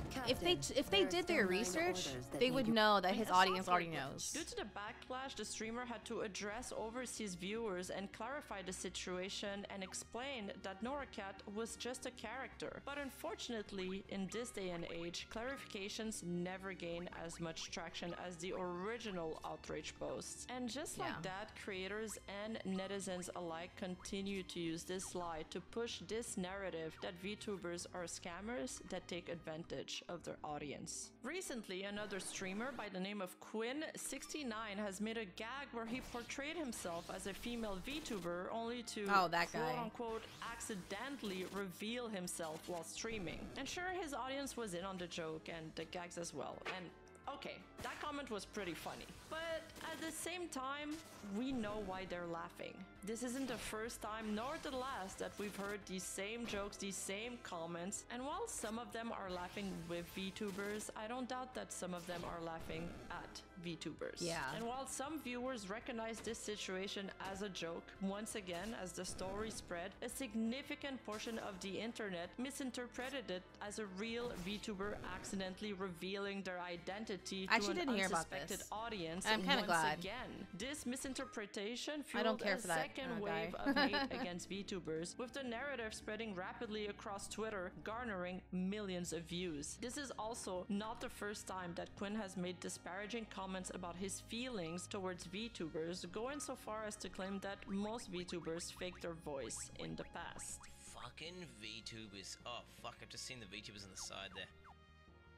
S7: Captain,
S1: if they did their research, they would know that his audience already knows.
S2: Due to the backlash, the streamer had to address overseas viewers and clarify the situation and explain that NoraCat was just a character. But unfortunately, in this day and age, clarifications never gain as much traction as the original outrage posts. And just like that, creators and netizens alike continue to use this lie to push this narrative that VTubers are scammers that take advantage of their audience. Recently, another streamer by the name of Quinn69 has made a gag where he portrayed himself as a female VTuber only to quote-unquote accidentally reveal himself while streaming. And sure, his audience was in on the joke and the gags as well. And Okay, that comment was pretty funny. But at the same time, we know why they're laughing. This isn't the first time nor the last that we've heard these same jokes, these same comments. And while some of them are laughing with VTubers, I don't doubt that some of them are laughing at VTubers.
S1: Yeah.
S2: And while some viewers recognize this situation as a joke, once again, as the story spread, a significant portion of the internet misinterpreted it as a real VTuber accidentally revealing their identity to an unsuspected audience.
S1: I'm kind of glad.
S2: Again, this misinterpretation
S1: I don't
S2: fueled
S1: care
S2: a
S1: for that
S2: second
S1: guy.
S2: wave of hate against VTubers, with the narrative spreading rapidly across Twitter, garnering millions of views. This is also not the first time that Quinn has made disparaging comments about his feelings towards VTubers, going so far as to claim that most VTubers faked their voice in the past.
S11: Fucking VTubers. Oh fuck, I've just seen the VTubers on the side there.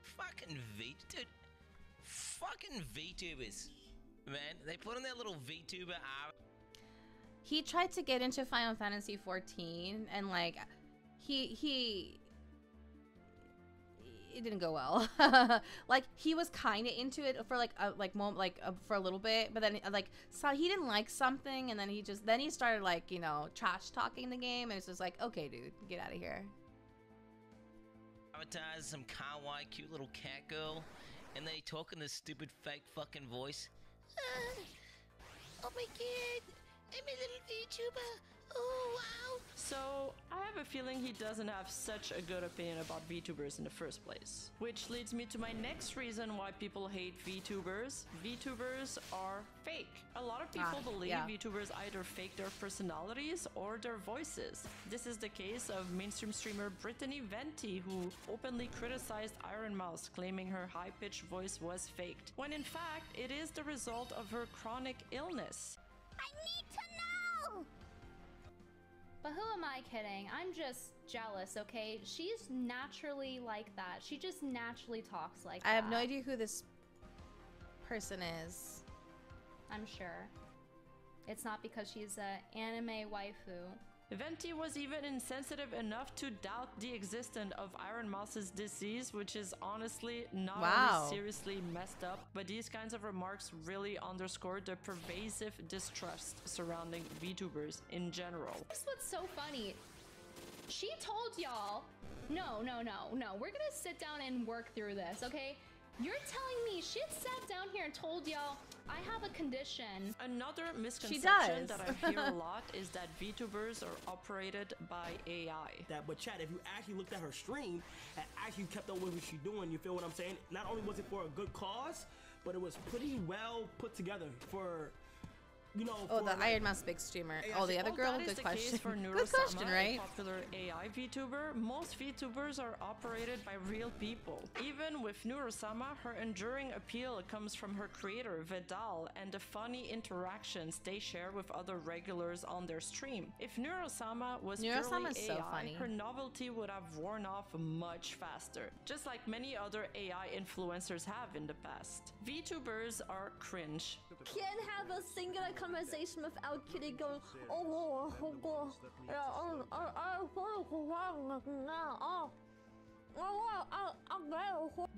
S11: Fucking dude. Fucking VTubers. Man, they put on their little VTuber
S1: He tried to get into Final Fantasy 14 and like it didn't go well. Like he was kind of into it for for a little bit, but then so he didn't like something, and then he started like, you know, trash talking the game, and it's just like, okay dude, get out of here.
S11: avatars, some kawaii cute little cat girl, and they talk in this stupid fake fucking voice. Oh my god, I'm a little VTuber. Oh wow.
S2: So, I have a feeling he doesn't have such a good opinion about VTubers in the first place. Which leads me to my next reason why people hate VTubers. VTubers are fake. A lot of people believe VTubers either fake their personalities or their voices. This is the case of mainstream streamer Brittany Venti, who openly criticized Iron Mouse, claiming her high-pitched voice was faked, when in fact, it is the result of her chronic illness.
S12: I need to know! But who am I kidding? I'm just jealous, okay? She's naturally like that. She just naturally talks like that.
S1: I have no idea who this person is.
S12: I'm sure. It's not because she's an anime waifu.
S2: Venti was even insensitive enough to doubt the existence of Iron Mouse's disease, which is honestly not only seriously messed up, but these kinds of remarks really underscore the pervasive distrust surrounding VTubers in general.
S12: That's what's so funny. She told y'all, no, we're gonna sit down and work through this, okay? You're telling me she sat down here and told y'all, I have a condition.
S2: Another misconception that I hear a lot is that VTubers are operated by AI.
S5: But Chad, if you actually looked at her stream and actually kept up with what she's doing, you feel what I'm saying? Not only was it for a good cause, but it was pretty well put together for, you know.
S1: Oh, the Iron Mouse big streamer. Oh, the other girl? Good question. Good question, right?
S2: A popular AI VTuber, most VTubers are operated by real people. Even with Neurosama, her enduring appeal comes from her creator, Vidal, and the funny interactions they share with other regulars on their stream. If Neurosama was purely AI, her novelty would have worn off much faster, just like many other AI influencers have in the past. VTubers are cringe.
S13: Can't have a singular conversation without Kitty going,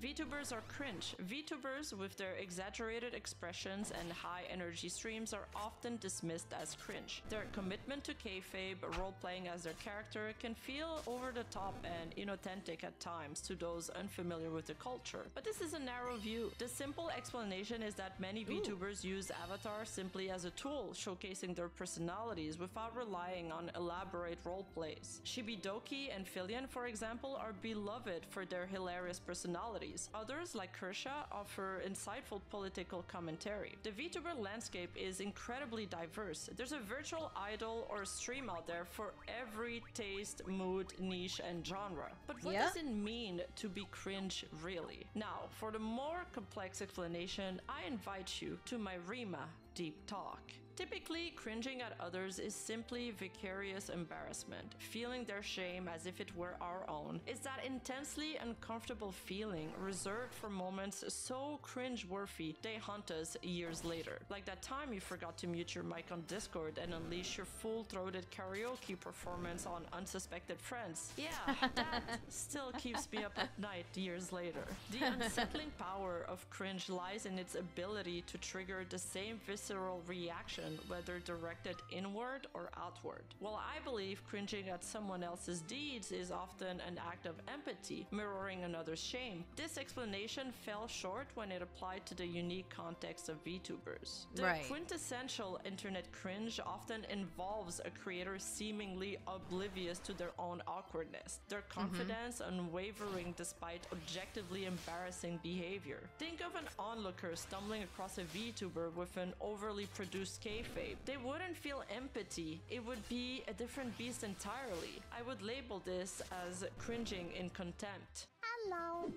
S2: VTubers are cringe. VTubers with their exaggerated expressions and high energy streams are often dismissed as cringe. Their commitment to kayfabe, role-playing as their character, can feel over the top and inauthentic at times to those unfamiliar with the culture. But this is a narrow view. The simple explanation is that many VTubers use avatars simply as a tool, showcasing their personalities without relying on elaborate role-plays. Shibidoki and Filian, for example, are beloved for their hilarious personalities. Others, like Kershaw, offer insightful political commentary. The VTuber landscape is incredibly diverse. There's a virtual idol or stream out there for every taste, mood, niche, and genre. But what does it mean to be cringe, really? Now, for the more complex explanation, I invite you to my Rima deep talk. Typically, cringing at others is simply vicarious embarrassment, feeling their shame as if it were our own. It's that intensely uncomfortable feeling reserved for moments so cringe-worthy they haunt us years later. Like that time you forgot to mute your mic on Discord and unleash your full-throated karaoke performance on unsuspected friends. Yeah, that still keeps me up at night years later. The unsettling power of cringe lies in its ability to trigger the same visceral reaction whether directed inward or outward. While I believe cringing at someone else's deeds is often an act of empathy, mirroring another's shame, this explanation fell short when it applied to the unique context of VTubers. The quintessential internet cringe often involves a creator seemingly oblivious to their own awkwardness, their confidence unwavering despite objectively embarrassing behavior. Think of an onlooker stumbling across a VTuber with an overly produced kayfabe. They wouldn't feel empathy. It would be a different beast entirely. I would label this as cringing in contempt.
S13: Hello.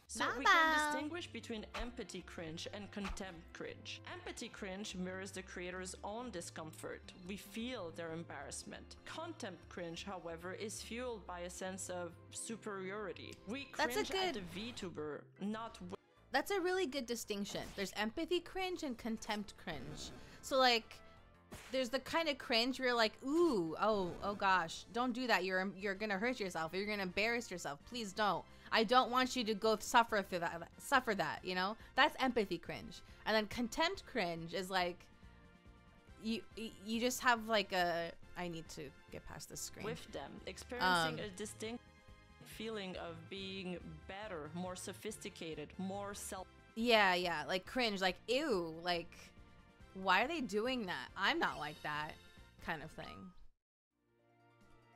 S2: So we can distinguish between empathy cringe and contempt cringe. Empathy cringe mirrors the creator's own discomfort. We feel their embarrassment. Contempt cringe, however, is fueled by a sense of superiority. We cringe at the VTuber, not...
S1: That's a really good distinction. There's empathy cringe and contempt cringe. So like, there's the kind of cringe where you're like, ooh, oh gosh, don't do that. You're gonna hurt yourself. Or you're gonna embarrass yourself. Please don't. I don't want you to go suffer through that. Suffer that. You know, that's empathy cringe. And then contempt cringe is like, you just have like a. I need to get past this screen.
S2: With them, experiencing a distinct feeling of being better, more sophisticated, more self.
S1: Yeah, like cringe, like ew, like why are they doing that? I'm not like that, kind of thing.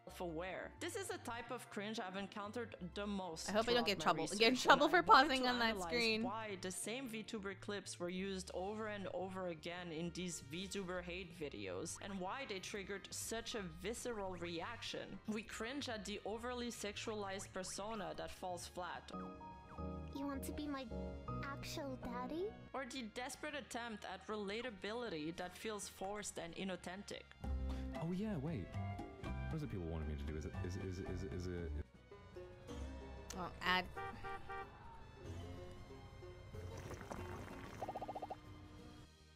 S2: Self-aware. This is a type of cringe I've encountered the most.
S1: I hope I don't get in trouble for pausing on that screen.
S2: Why the same VTuber clips were used over and over again in these VTuber hate videos, and why they triggered such a visceral reaction. We cringe at the overly sexualized persona that falls flat.
S13: You want to be my actual daddy?
S2: Or the desperate attempt at relatability that feels forced and inauthentic.
S14: Oh yeah, wait. What is it people wanted me to do? Is it?
S1: Well, add.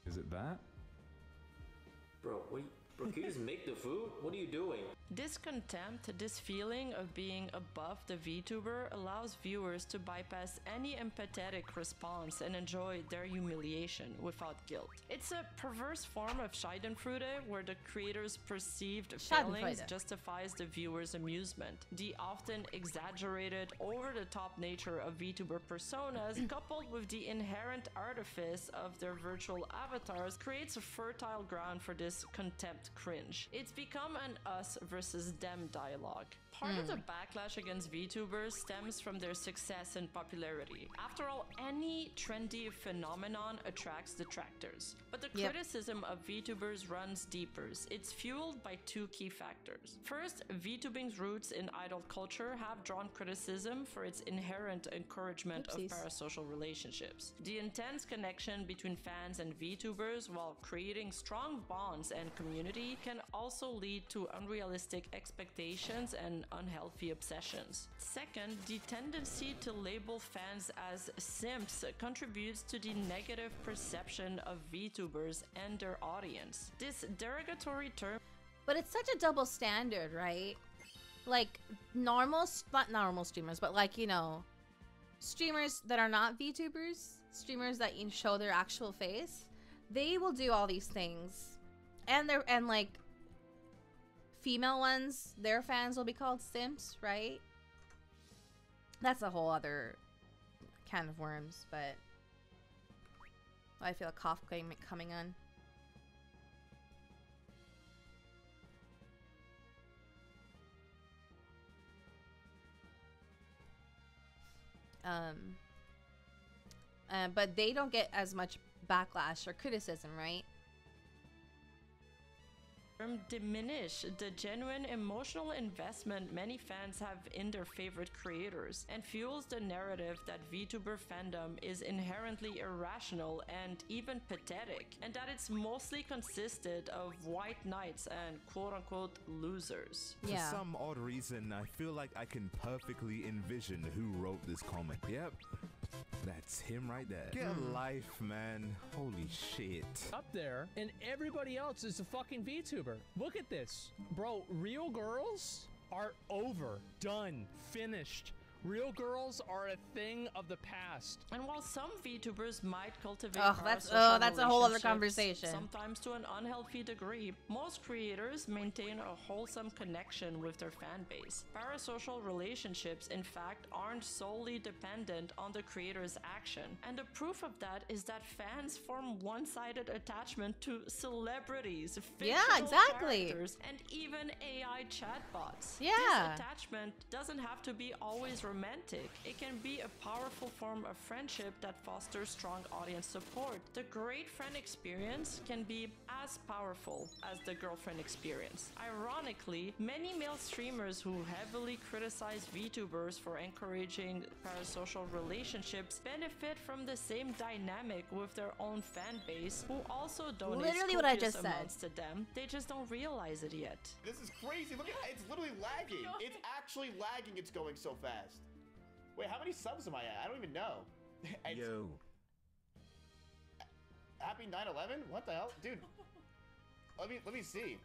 S14: Is it that?
S9: Bro, can you just make the food? What are you doing?
S2: This contempt, this feeling of being above the VTuber allows viewers to bypass any empathetic response and enjoy their humiliation without guilt. It's a perverse form of Schadenfreude where the creator's perceived failings justifies the viewer's amusement. The often exaggerated, over-the-top nature of VTuber personas, coupled with the inherent artifice of their virtual avatars, creates a fertile ground for this contempt cringe. It's become an us versus them dialogue. Part of the backlash against VTubers stems from their success and popularity. After all, any trendy phenomenon attracts detractors. But the criticism of VTubers runs deeper. It's fueled by two key factors. First, VTubing's roots in idol culture have drawn criticism for its inherent encouragement of parasocial relationships. The intense connection between fans and VTubers while creating strong bonds and community can also lead to unrealistic expectations and unhealthy obsessions. Second, the tendency to label fans as simps contributes to the negative perception of VTubers and their audience. This derogatory term...
S1: But it's such a double standard, right? Like, not normal streamers, but like, you know, streamers that are not VTubers, streamers that show their actual face, they will do all these things. And like, female ones, their fans will be called simps, right? That's a whole other can of worms, but I feel a cough coming on. But they don't get as much backlash or criticism, right?
S2: diminish the genuine emotional investment many fans have in their favorite creators, and fuels the narrative that VTuber fandom is inherently irrational and even pathetic, and that it's mostly consisted of white knights and quote-unquote losers.
S15: For some odd reason, I feel like I can perfectly envision who wrote this comic. Yep. That's him right there. Get a life, man. Holy shit.
S16: Up there, and everybody else is a fucking VTuber. Look at this. Bro, real girls are over. Done. Finished. Real girls are a thing of the past.
S2: And while some VTubers might cultivate
S1: that's a whole other conversation.
S2: Sometimes to an unhealthy degree, most creators maintain a wholesome connection with their fan base. Parasocial relationships, in fact, aren't solely dependent on the creator's action. And the proof of that is that fans form one-sided attachment to celebrities, fictional characters, and even AI chatbots.
S1: Yeah.
S2: This attachment doesn't have to be always romantic. It can be a powerful form of friendship that fosters strong audience support. The great friend experience can be as powerful as the girlfriend experience. Ironically, many male streamers who heavily criticize VTubers for encouraging parasocial relationships benefit from the same dynamic with their own fan base, who also donate
S1: literally what I just
S2: amounts to them. They just don't realize it yet.
S17: This is crazy. Look at it's literally lagging. It's actually lagging. It's going so fast. Wait, how many subs am I at? I don't even know.
S15: Yo.
S17: Happy 9/11? What the hell? Dude. Let me see.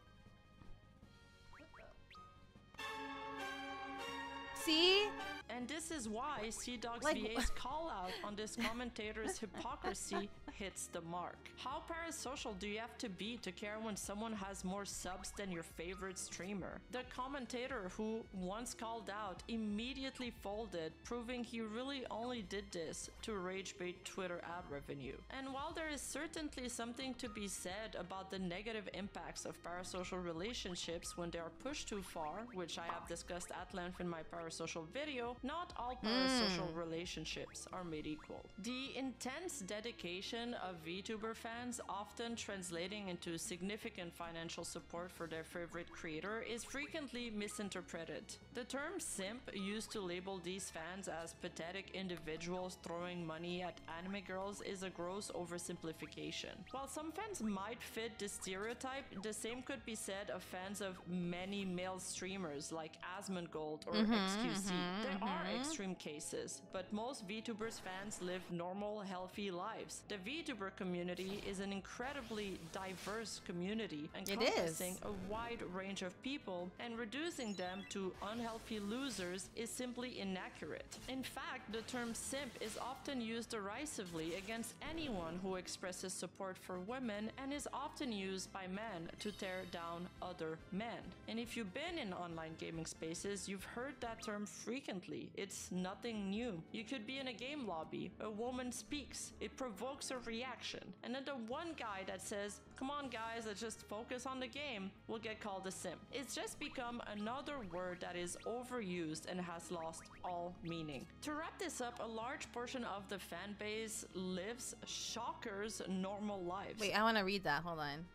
S1: See?
S2: And this is why Sea-Dog's VA's call out on this commentator's hypocrisy hits the mark. How parasocial do you have to be to care when someone has more subs than your favorite streamer? The commentator who once called out immediately folded, proving he really only did this to rage bait Twitter ad revenue. And while there is certainly something to be said about the negative impacts of parasocial relationships when they are pushed too far, which I have discussed at length in my parasocial video, not all parasocial relationships are made equal. The intense dedication of VTuber fans, often translating into significant financial support for their favorite creator, is frequently misinterpreted. The term simp, used to label these fans as pathetic individuals throwing money at anime girls, is a gross oversimplification. While some fans might fit this stereotype, the same could be said of fans of many male streamers like Asmongold or XQC. There are extreme cases, but most VTubers fans live normal, healthy lives. The VTuber community is an incredibly diverse community, encompassing a wide range of people, and reducing them to unhealthy losers is simply inaccurate. In fact, the term simp is often used derisively against anyone who expresses support for women, and is often used by men to tear down other men. And if you've been in online gaming spaces, you've heard that term frequently. It's nothing new. You could be in a game lobby, a woman speaks, it provokes a reaction, and then the one guy that says, "Come on guys, let's just focus on the game," will get called a simp. It's just become another word that is overused and has lost all meaning. To wrap this up, a large portion of the fan base lives shockers' normal lives.
S1: Wait, I want to read that. Hold on.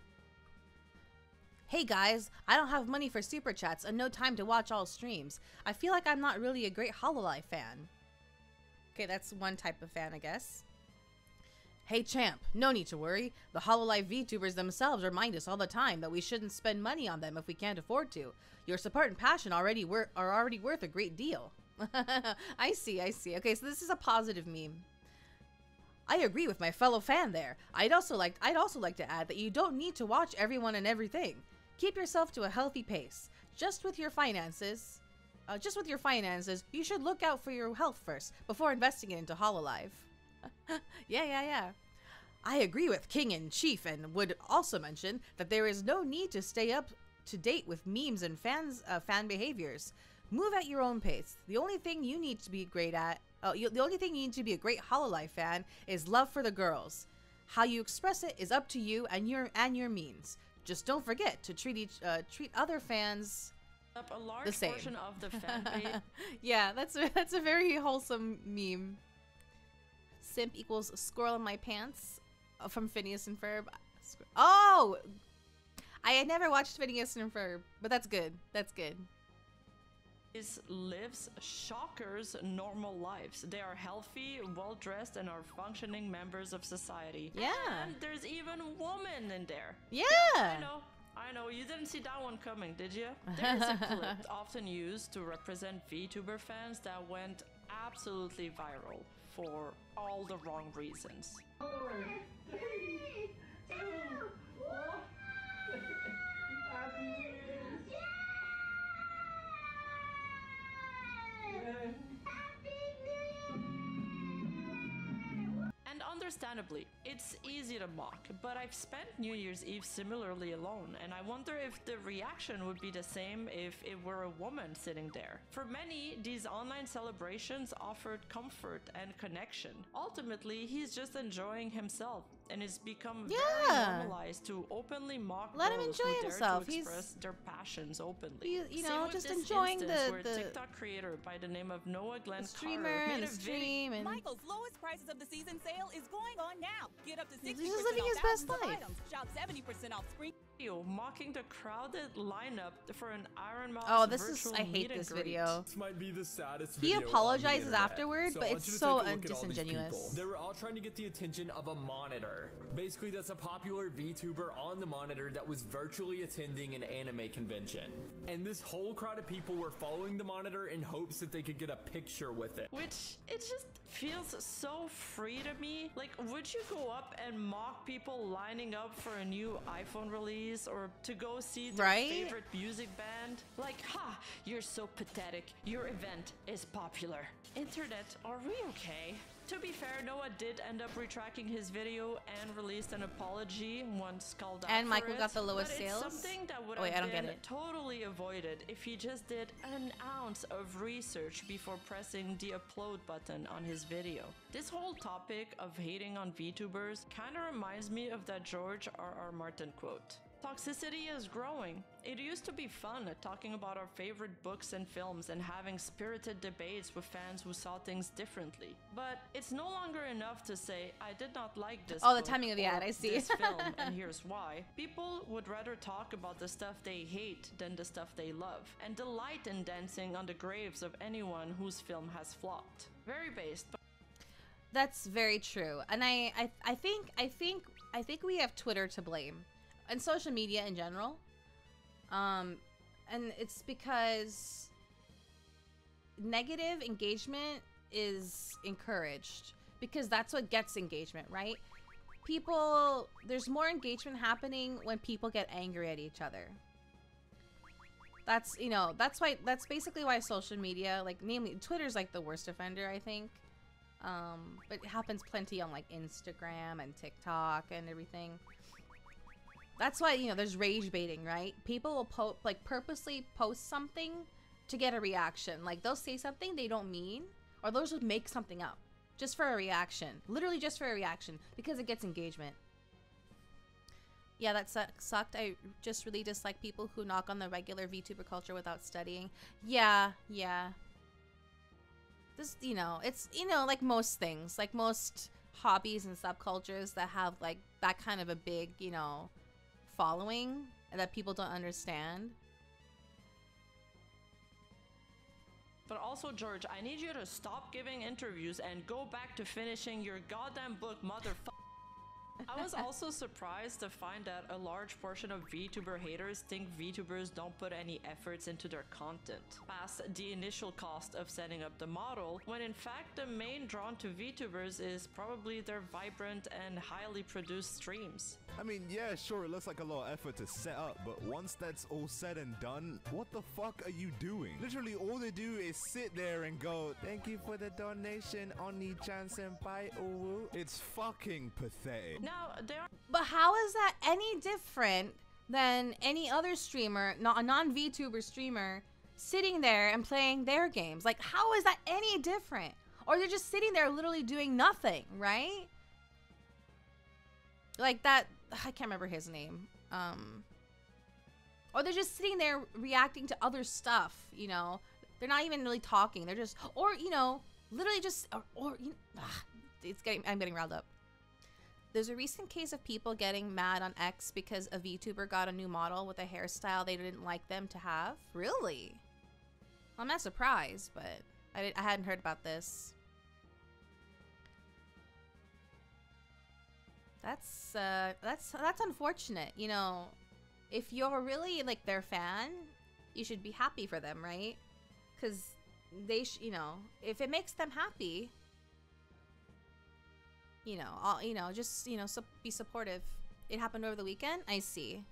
S1: Hey guys, I don't have money for super chats and no time to watch all streams. I feel like I'm not really a great Hololive fan. Okay, that's one type of fan, I guess. Hey champ, no need to worry. The Hololive VTubers themselves remind us all the time that we shouldn't spend money on them if we can't afford to. Your support and passion are already worth a great deal. I see. Okay, so this is a positive meme. I agree with my fellow fan there. I'd also like to add that you don't need to watch everyone and everything. Keep yourself to a healthy pace. Just with your finances, you should look out for your health first before investing it into Hololive. Yeah. I agree with King in Chief, and would also mention that there is no need to stay up to date with memes and fan behaviors. Move at your own pace. The only thing you need to be great at, the only thing you need to be a great Hololive fan is love for the girls. How you express it is up to you and your means. Just don't forget to treat other fans
S2: a large
S1: the same.
S2: Portion of the fan base.
S1: Yeah, that's a very wholesome meme. Simp equals squirrel in my pants from Phineas and Ferb. Oh, I had never watched Phineas and Ferb, but that's good. That's good.
S2: Lives shockers normal lives. They are healthy, well-dressed, and are functioning members of society.
S1: Yeah.
S2: And there's even women in there.
S1: Yeah.
S2: I know, you didn't see that one coming, did you? There's a clip often used to represent VTuber fans that went absolutely viral for all the wrong reasons.
S4: 4, 3, 2, 1. Happy New Year's. Yay.
S2: And understandably, it's easy to mock, but I've spent New Year's Eve similarly alone, and I wonder if the reaction would be the same if it were a woman sitting there. For many, these online celebrations offered comfort and connection. Ultimately, he's just enjoying himself, and it's become very normalized to openly mock
S1: Let him
S2: those
S1: enjoy
S2: who
S1: himself.
S2: dare to express their passions openly.
S1: You
S2: Same
S1: know,
S2: with
S1: just
S2: this
S1: enjoying
S2: instance where
S1: the
S2: TikTok creator by the name of Noah Glenn
S1: streamer
S2: Carter
S1: and
S2: made
S1: the
S2: a video.
S1: stream and
S18: Michael's lowest prices of the season sale is going on now. Get up to 60%
S1: He's just living
S18: off
S1: his best
S18: thousands of
S1: life.
S18: items. Shop 70% off spring.
S2: Mocking the crowded lineup for an Iron Mouse
S1: Oh, this is
S2: virtual
S1: I hate
S2: meet and
S1: this
S2: greet.
S1: video.
S19: This might be the saddest
S1: He
S19: video on the
S1: apologizes
S19: internet.
S1: afterward,
S19: So
S1: but
S19: I want
S1: it's
S19: you to
S1: so
S19: take a look at all these
S1: disingenuous.
S19: people. They were all trying to get the attention of a monitor. Basically, that's a popular VTuber on the monitor that was virtually attending an anime convention. And this whole crowd of people were following the monitor in hopes that they could get a picture with it.
S2: Which, it just feels so free to me. Like, would you go up and mock people lining up for a new iPhone release or to go see their favorite music band? Like, ha, you're so pathetic. Your event is popular. Internet, are we okay? To be fair, Noah did end up retracting his video and released an apology once called out
S1: And
S2: for
S1: Michael
S2: it,
S1: got the lowest
S2: but
S1: sales?
S2: It's something that would
S1: Oh, wait, I
S2: have
S1: don't get
S2: been
S1: it.
S2: totally avoided if he just did an ounce of research before pressing the upload button on his video. This whole topic of hating on VTubers kinda reminds me of that George R.R. Martin quote. Toxicity is growing. It used to be fun talking about our favorite books and films and having spirited debates with fans who saw things differently. But it's no longer enough to say, I did not like this
S1: Oh, the
S2: book
S1: timing of the
S2: or
S1: ad, I see.
S2: this film, and here's why. People would rather talk about the stuff they hate than the stuff they love, and delight in dancing on the graves of anyone whose film has flopped. Very based, but
S1: That's very true. And I think we have Twitter to blame. And social media in general. And it's because negative engagement is encouraged because that's what gets engagement, right? There's more engagement happening when people get angry at each other. That's basically why social media, like namely Twitter's like the worst offender, I think. But it happens plenty on like Instagram and TikTok and everything. That's why, there's rage baiting, right? People will purposely post something to get a reaction. Like, they'll say something they don't mean, or they'll just make something up just for a reaction. Literally just for a reaction, because it gets engagement. Yeah, that sucked. I just really dislike people who knock on the regular VTuber culture without studying. Yeah. This, it's, like most things, like most hobbies and subcultures that have, like, that kind of a big, following that people don't understand.
S2: But also, George, I need you to stop giving interviews and go back to finishing your goddamn book, motherfucker. I was also surprised to find that a large portion of VTuber haters think VTubers don't put any efforts into their content, past the initial cost of setting up the model, when in fact the main draw to VTubers is probably their vibrant and highly produced streams.
S15: I mean, yeah, sure, it looks like a lot of effort to set up, but once that's all said and done, what the fuck are you doing? Literally, all they do is sit there and go, thank you for the donation, Oni-chan senpai, uwu. It's fucking pathetic.
S2: Now,
S1: But how is that any different than any other streamer, a non-VTuber streamer, sitting there and playing their games? Like, how is that any different? Or they're just sitting there literally doing nothing, right? Like that, I can't remember his name. Or they're just sitting there reacting to other stuff, They're not even really talking. They're just, or, literally just, I'm getting riled up. there's a recent case of people getting mad on X because a VTuber got a new model with a hairstyle they didn't like them to have. Really? I'm not surprised, but I hadn't heard about this. That's unfortunate. You know, if you're really like their fan, you should be happy for them, right? Because they, you know, if it makes them happy, you know, just, you know, be supportive. It happened over the weekend. I see.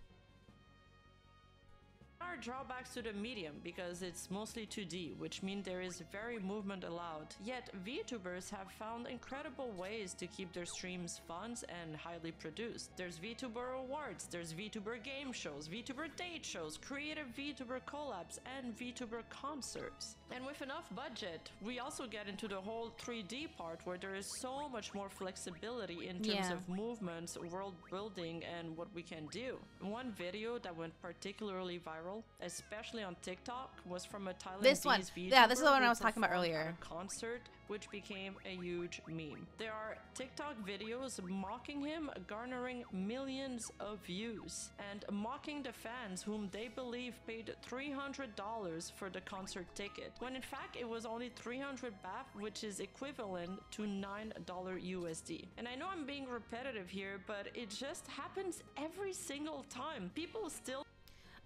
S2: There are drawbacks to the medium because it's mostly 2D, which means there is very movement allowed. Yet VTubers have found incredible ways to keep their streams fun and highly produced. There's VTuber awards, there's VTuber game shows, VTuber date shows, creative VTuber collabs, and VTuber concerts. And with enough budget, we also get into the whole 3D part where there is so much more flexibility in terms of movements, world building, and what we can do. One video that went particularly viral, especially on TikTok, was from a Thailandese VTuber.
S1: Yeah, this is the one I was talking about earlier.
S2: At a concert, which became a huge meme. There are TikTok videos mocking him, garnering millions of views, and mocking the fans whom they believe paid $300 for the concert ticket, when in fact it was only 300 baht, which is equivalent to $9 USD. And I know I'm being repetitive here, but it just happens every single time. People still...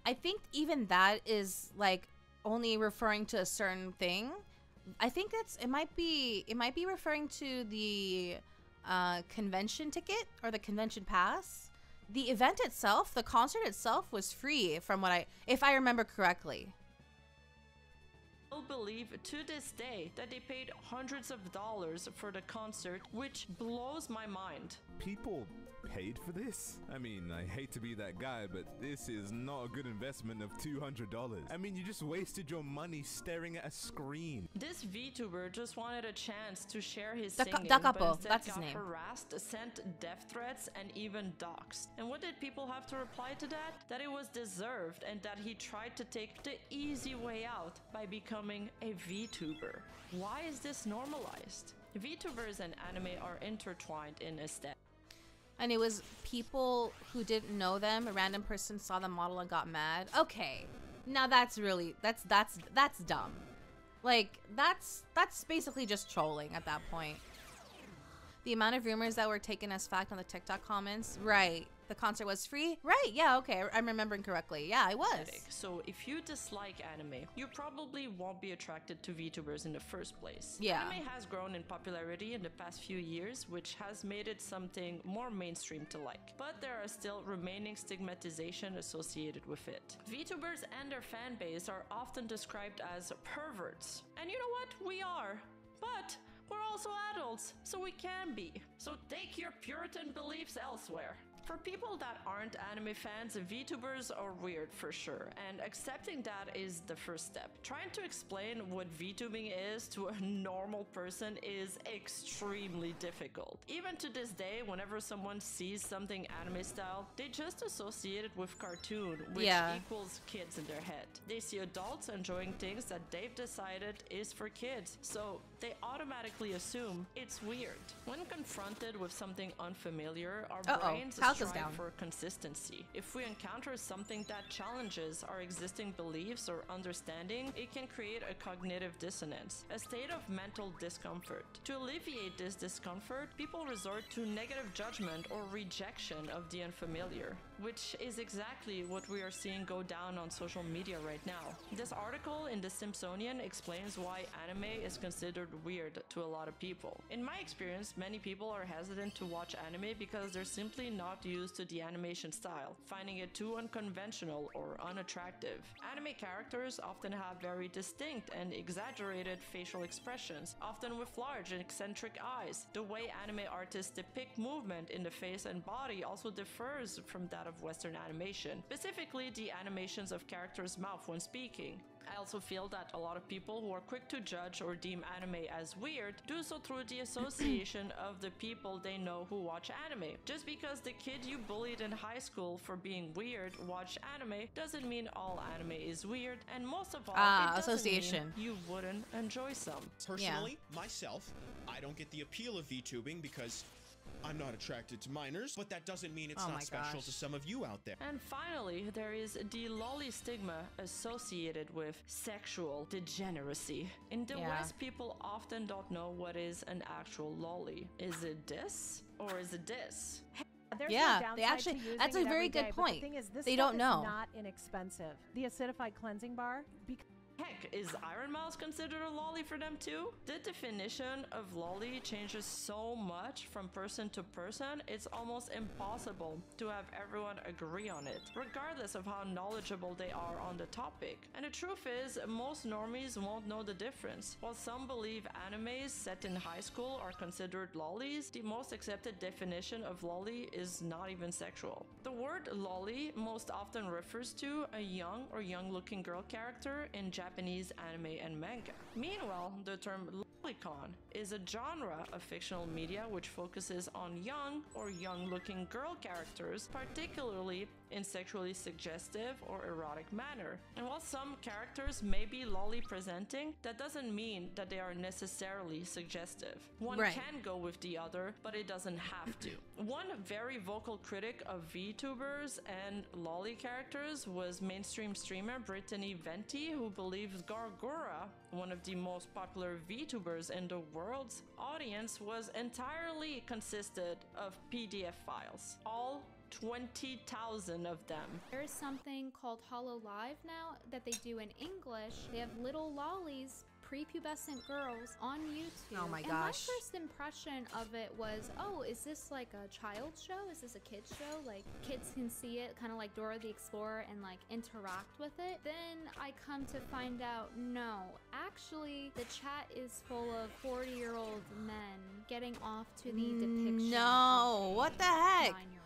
S1: I think even that is like only referring to a certain thing. I think it might be referring to the convention ticket or the convention pass. The event itself, the concert itself, was free from if I remember correctly.
S2: Believe to this day that they paid hundreds of dollars for the concert, which blows my mind.
S15: People paid for this? I mean, I hate to be that guy, but this is not a good investment of $200. I mean, you just wasted your money staring at a screen.
S2: This VTuber just wanted a chance to share his singing,
S1: Dakapo,
S2: but instead
S1: that's his
S2: got
S1: name.
S2: harassed, sent death threats, and even doxxed. And what did people have to reply to that? That it was deserved and that he tried to take the easy way out by becoming a VTuber. Why is this normalized? VTubers and anime are intertwined in aesthetic.
S1: And it was people who didn't know them. A random person saw the model and got mad. Okay, now that's dumb. Like that's basically just trolling at that point. The amount of rumors that were taken as fact on the TikTok comments. Right. The concert was free? Right, yeah, okay. I'm remembering correctly. Yeah, it was.
S2: So if you dislike anime, you probably won't be attracted to VTubers in the first place.
S1: Yeah.
S2: Anime has grown in popularity in the past few years, which has made it something more mainstream to like. But there are still remaining stigmatization associated with it. VTubers and their fan base are often described as perverts. And you know what? We are. But we're also adults, so we can be. So take your Puritan beliefs elsewhere. For people that aren't anime fans, VTubers are weird for sure, and accepting that is the first step. Trying to explain what VTubing is to a normal person is extremely difficult. Even to this day, whenever someone sees something anime style, they just associate it with cartoon, which equals kids in their head. They see adults enjoying things that they've decided is for kids, so they automatically assume it's weird. When confronted with something unfamiliar, our brains strive for consistency. If we encounter something that challenges our existing beliefs or understanding, it can create a cognitive dissonance, a state of mental discomfort. To alleviate this discomfort, people resort to negative judgment or rejection of the unfamiliar, which is exactly what we are seeing go down on social media right now. This article in The Simpsonian explains why anime is considered weird to a lot of people. In my experience, many people are hesitant to watch anime because they're simply not used to the animation style, finding it too unconventional or unattractive. Anime characters often have very distinct and exaggerated facial expressions, often with large and eccentric eyes. The way anime artists depict movement in the face and body also differs from that of Western animation, specifically the animations of characters' mouth when speaking. I also feel that a lot of people who are quick to judge or deem anime as weird do so through the association of the people they know who watch anime. Just because the kid you bullied in high school for being weird watched anime doesn't mean all anime is weird, and most of all, it doesn't mean you wouldn't enjoy some.
S20: Personally, myself, I don't get the appeal of VTubing because I'm not attracted to minors, but that doesn't mean it's
S1: Oh my
S20: not special
S1: gosh.
S20: to some of you out there.
S2: And finally, there is the lolly stigma associated with sexual degeneracy. In the
S1: Yeah.
S2: West, people often don't know what is an actual lolly. Is it this or is it this?
S21: There's
S1: Yeah,
S21: no
S1: they
S21: downside
S1: actually-
S21: to using
S1: that's a
S21: it
S1: very
S21: every
S1: good
S21: day, but
S1: point.
S21: The thing is, this
S1: They
S21: stuff
S1: don't know.
S21: is not inexpensive. The acidified cleansing bar.
S2: Heck, is Iron Mouse considered a lolly for them too? The definition of lolly changes so much from person to person, it's almost impossible to have everyone agree on it, regardless of how knowledgeable they are on the topic. And the truth is, most normies won't know the difference. While some believe animes set in high school are considered lollies, the most accepted definition of lolly is not even sexual. The word lolly most often refers to a young or young-looking girl character in Japanese anime and manga. Meanwhile, the term lolicon is a genre of fictional media which focuses on young or young-looking girl characters, particularly in sexually suggestive or erotic manner. And while some characters may be lolly presenting, that doesn't mean that they are necessarily suggestive. One
S1: Right.
S2: can go with the other, but it doesn't have to. One very vocal critic of VTubers and lolly characters was mainstream streamer Brittany Venti, who believes Gargura, one of the most popular VTubers in the world's audience, was entirely consisted of PDF files. All 20,000 of them.
S12: There's something called Hollow Live now that they do in English. They have little lollies, prepubescent girls on YouTube.
S1: Oh my
S12: And
S1: gosh.
S12: my first impression of it was, oh, is this like a child's show? Is this a kid's show? Like kids can see it, kind of like Dora the Explorer, and like interact with it. Then I come to find out, no, actually the chat is full of 40-year-old men getting off to the depiction.
S1: No, what the heck?
S12: 9-year-olds.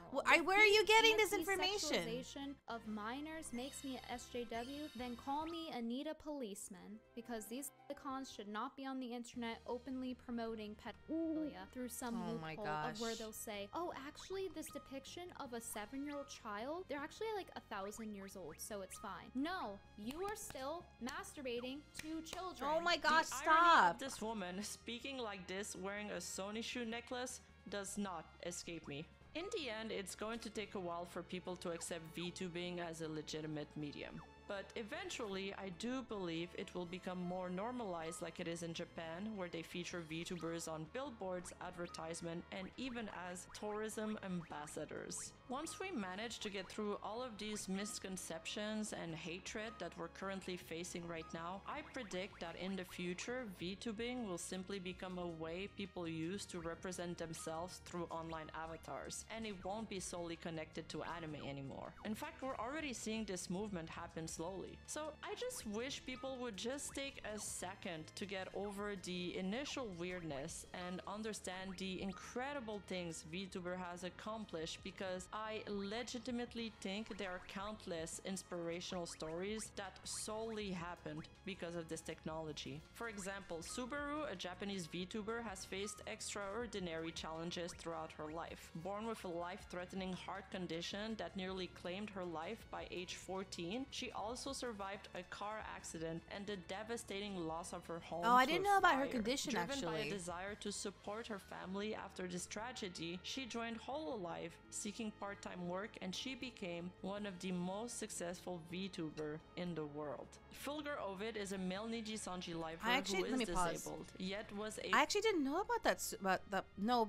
S1: Where are you getting this
S12: If the
S1: information?
S12: sexualization of minors makes me a SJW, then call me Anita Policeman, because these icons should not be on the internet openly promoting pedophilia through some
S1: Oh my
S12: loophole of where
S1: gosh.
S12: they'll say, oh, actually this depiction of a 7-year-old child, they're actually like 1,000 years old, so it's fine. No, you are still masturbating to children.
S1: Oh my gosh,
S2: The irony
S1: stop.
S2: of this woman speaking like this wearing a Sony shoe necklace does not escape me. In the end, it's going to take a while for people to accept VTubing as a legitimate medium. But eventually, I do believe it will become more normalized like it is in Japan, where they feature VTubers on billboards, advertisement, and even as tourism ambassadors. Once we manage to get through all of these misconceptions and hatred that we're currently facing right now, I predict that in the future, VTubing will simply become a way people use to represent themselves through online avatars, and it won't be solely connected to anime anymore. In fact, we're already seeing this movement happen slowly. So I just wish people would just take a second to get over the initial weirdness and understand the incredible things VTuber has accomplished, because I legitimately think there are countless inspirational stories that solely happened because of this technology. For example, Subaru, a Japanese VTuber, has faced extraordinary challenges throughout her life. Born with a life-threatening heart condition that nearly claimed her life by age 14, she also survived a car accident and the devastating loss of her home.
S1: Oh, I
S2: to
S1: didn't
S2: a
S1: know about her
S2: fire.
S1: condition,
S2: Driven by
S1: actually.
S2: a desire to support her family after this tragedy, she joined Hololive seeking part-time work, and she became one of the most successful VTuber in the world. Fulgur Ovid is a male Niji Sanji lifer who
S1: let
S2: is
S1: me pause.
S2: disabled, yet was
S1: I actually didn't know about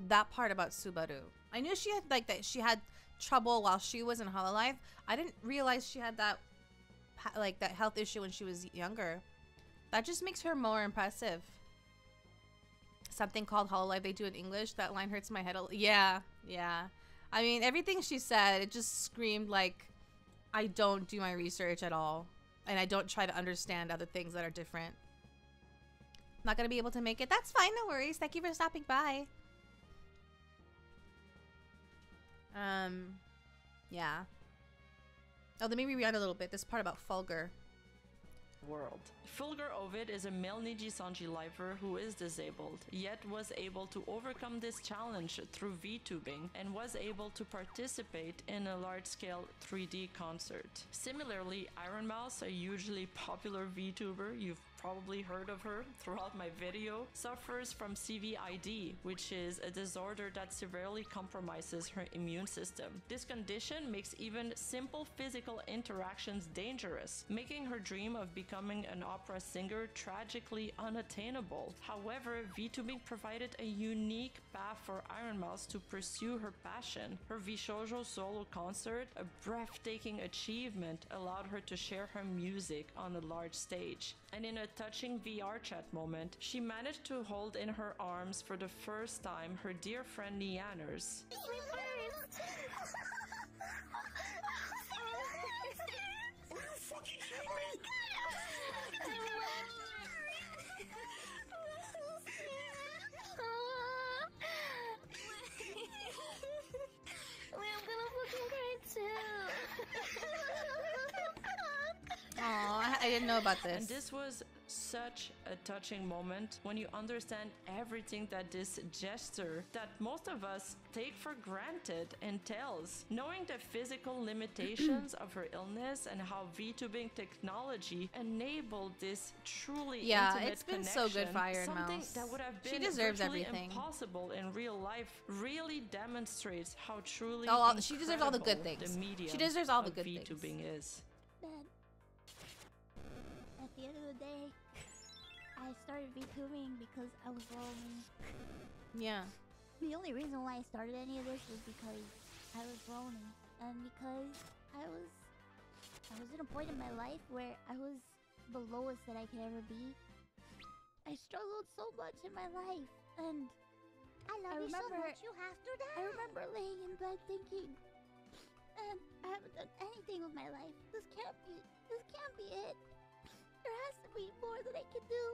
S1: that part about Subaru. I knew she had that she had trouble while she was in Hololive. I didn't realize she had that that health issue when she was younger. That just makes her more impressive. Something called Hololive, they do in English. That line hurts my head. Yeah. I mean, everything she said, it just screamed like I don't do my research at all, and I don't try to understand other things that are different. Not gonna be able to make it. That's fine, no worries. Thank you for stopping by. Yeah. Oh, let me rewind a little bit. This part about Fulgur.
S2: world. Fulgur Ovid is a male Niji Sanji lifer who is disabled, yet was able to overcome this challenge through VTubing and was able to participate in a large-scale 3D concert. Similarly, Iron Mouse, a hugely popular VTuber you've probably heard of her throughout my video, suffers from CVID, which is a disorder that severely compromises her immune system. This condition makes even simple physical interactions dangerous, making her dream of becoming an opera singer tragically unattainable. However, VTubing provided a unique path for Iron Mouse to pursue her passion. Her Vishojo solo concert, a breathtaking achievement, allowed her to share her music on a large stage. And in a touching VR chat moment, she managed to hold in her arms for the first time her dear friend Neanners.
S1: Aw, I didn't know about this.
S2: And this was such a touching moment when you understand everything that this gesture that most of us take for granted entails. Knowing the physical limitations of her illness and how VTubing technology enabled this truly intimate
S1: it's been
S2: connection,
S1: so good for Iron
S2: something
S1: Mouse.
S2: that would have been
S1: She deserves
S2: virtually
S1: everything.
S2: impossible in real life, really demonstrates how truly
S1: she deserves all the good
S2: incredible
S1: things.
S2: the medium
S1: She deserves all the
S2: of
S1: good
S2: VTubing
S1: things.
S2: is.
S3: Dad, at the end of the day, I started VTubing because I was lonely.
S1: Yeah.
S3: The only reason why I started any of this was because I was lonely, and because I was at a point in my life where I was the lowest that I could ever be. I struggled so much in my life, and
S13: I love you so much, you have to die.
S3: I remember laying in bed thinking, and I haven't done anything with my life. This can't be it. There has to be more that I can do,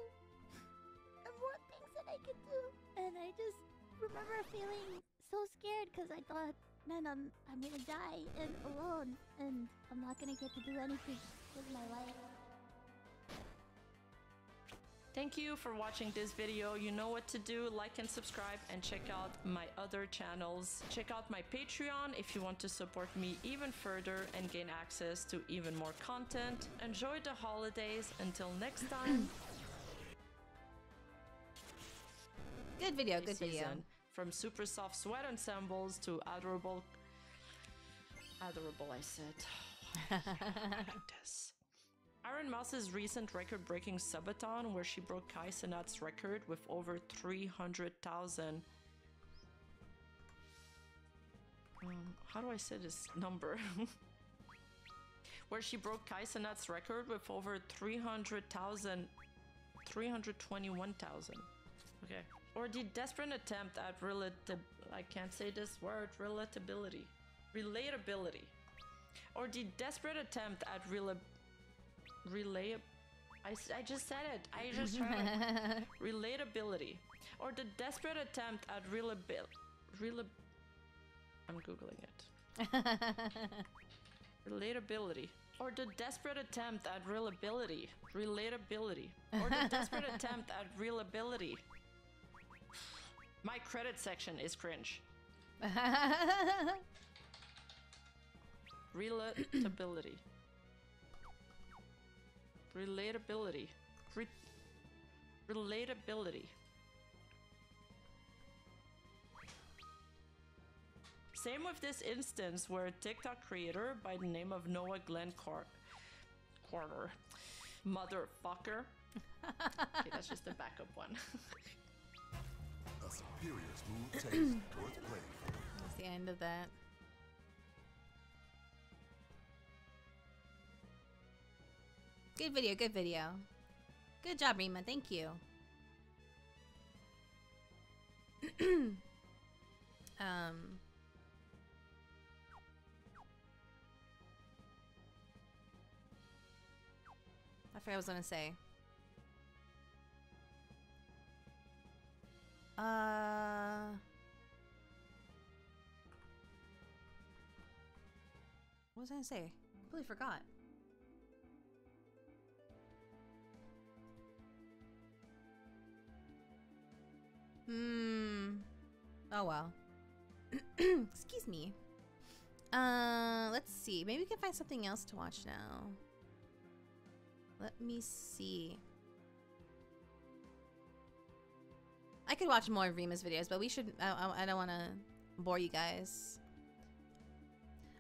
S3: and more things that I can do. And I just remember feeling so scared because I thought, man, I'm gonna die and alone, and I'm not gonna get to do anything with my life.
S2: Thank you for watching this video. You know what to do. Like and subscribe, and check out my other channels. Check out my Patreon if you want to support me even further and gain access to even more content. Enjoy the holidays. Until next time.
S1: Good video, good video.
S2: Season. From super soft sweat ensembles to adorable I said. Like this. Iron Mouse's recent record-breaking subathon, where she broke Kai Cenat's record with over 300,000. How do I say this number? Where she broke Kai Cenat's record with over 300,000. 321,000. Okay. Or the desperate attempt at I can't say this word. Relatability. Or the desperate attempt at I just said it. I just tried it. Relatability. Or the desperate attempt at I'm googling it. Relatability. Or the desperate attempt at relatability. Or the desperate attempt at relatability. My credit section is cringe. Relatability. Relatability. Relatability. Same with this instance where a TikTok creator by the name of Noah Glenn Quarter. Motherfucker. Okay, that's just the backup one.
S22: A superior smooth taste worth playing for.
S1: That's the end of that. Good video, good video. Good job, Rima. Thank you. I forgot what I was gonna say. What was I gonna say? I completely forgot. Oh well. Excuse me. Let's see. Maybe we can find something else to watch now. Let me see. I could watch more of Rima's videos, but we should. I don't want to bore you guys.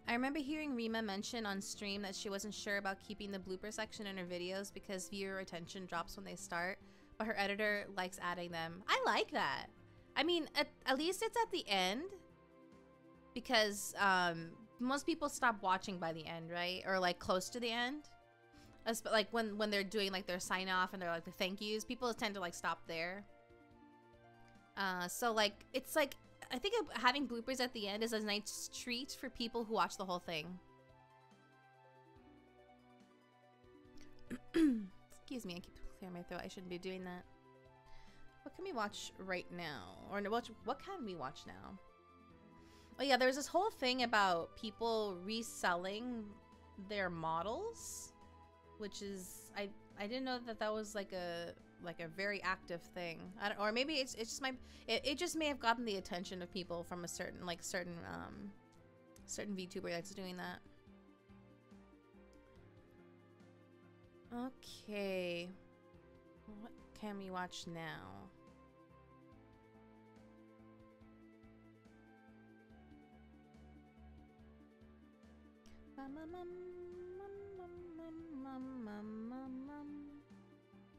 S1: I remember hearing Rima mention on stream that she wasn't sure about keeping the blooper section in her videos because viewer retention drops when they start, but her editor likes adding them. I like that. I mean, at least it's at the end, because most people stop watching by the end, right? Or like close to the end. Like when they're doing like their sign off and they're like the thank yous, people tend to like stop there. So like it's like, I think having bloopers at the end is a nice treat for people who watch the whole thing. Excuse me, I keep clearing my throat. I shouldn't be doing that. What can we watch right now? Or what can we watch now? Oh yeah, there's this whole thing about people reselling their models, which is I didn't know that that was like a very active thing. I don't, or maybe it just may have gotten the attention of people from a certain VTuber that's doing that. Okay, what can we watch now?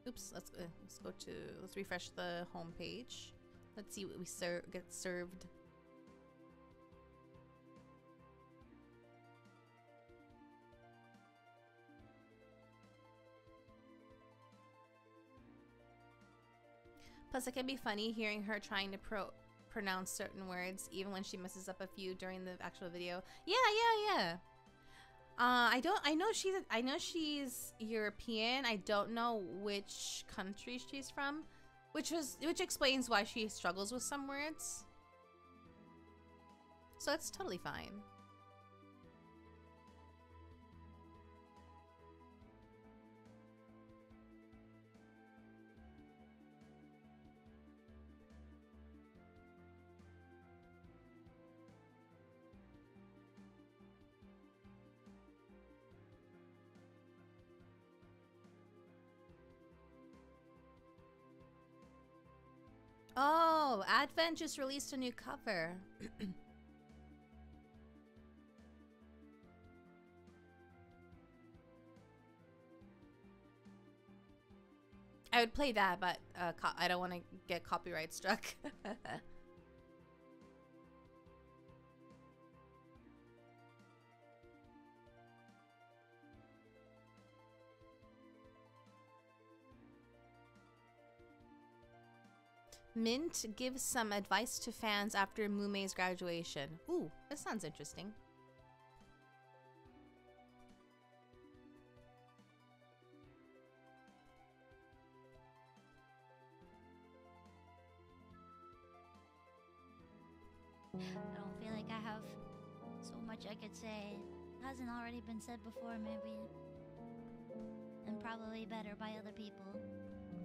S1: Oops, let's refresh the home page. Let's see what we get served. Plus, it can be funny hearing her trying to pronounce certain words, even when she messes up a few during the actual video. Yeah. I know she's European. I don't know which country she's from, which explains why she struggles with some words. So it's totally fine. Oh, Advent just released a new cover. I would play that, but I don't want to get copyright struck. Mint gives some advice to fans after Mumei's graduation. Ooh, that sounds interesting.
S3: I don't feel like I have so much I could say. It hasn't already been said before, maybe. And probably better by other people.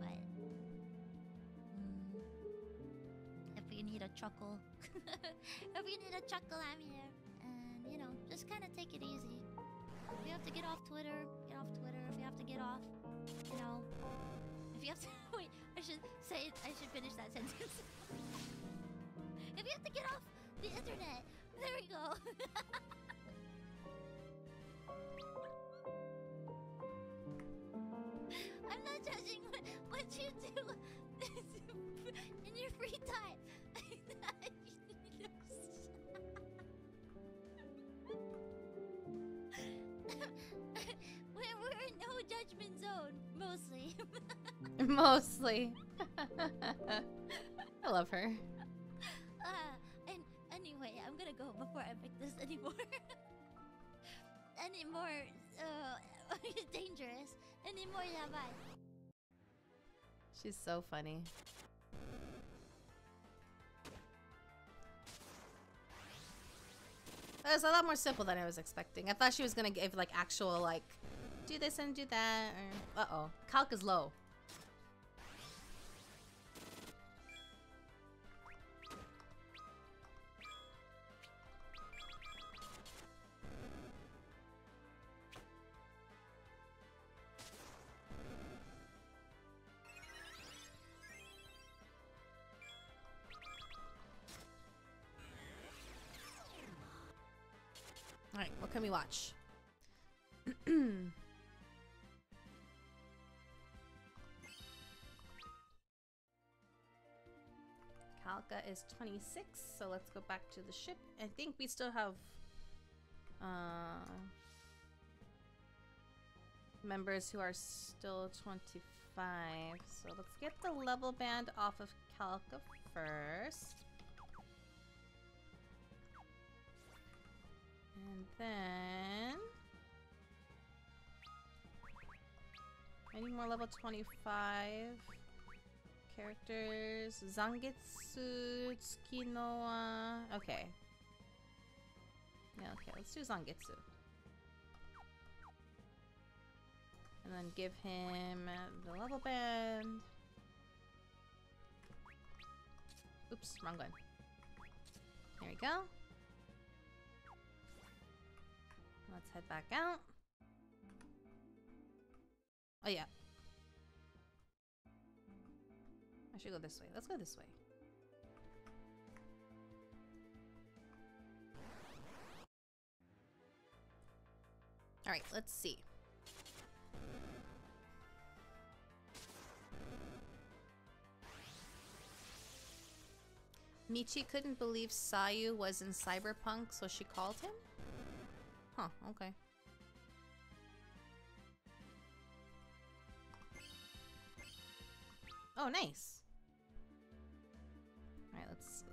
S3: But if you need a chuckle, if you need a chuckle, I'm here. And, you know, just kind of take it easy. If you have to get off Twitter, get off Twitter. If you have to get off, you know, if you have to, wait, I should finish that sentence. If you have to get off the internet, there we go. I'm not judging what you do in your free time. We're in no judgment zone, mostly.
S1: Mostly. I love her.
S3: And anyway, I'm gonna go before I make this anymore dangerous, anymore yabai.
S1: She's so funny. That was a lot more simple than I was expecting. I thought she was gonna give like actual like, do this and do that. Or uh-oh, calc is low. Alright, what can we watch? Kalka is 26, so let's go back to the ship. I think we still have members who are still 25. So let's get the level band off of Kalka first. And then I need more level 25 characters. Zangetsu, Tsukinoa. Okay. Yeah, okay, let's do Zangetsu. And then give him the level band. Oops, wrong one. There we go. Let's head back out. Oh yeah. I should go this way. Let's go this way. Alright, let's see. Michi couldn't believe Sayu was in Cyberpunk, so she called him? Huh, okay. Oh, nice. Alright, let's...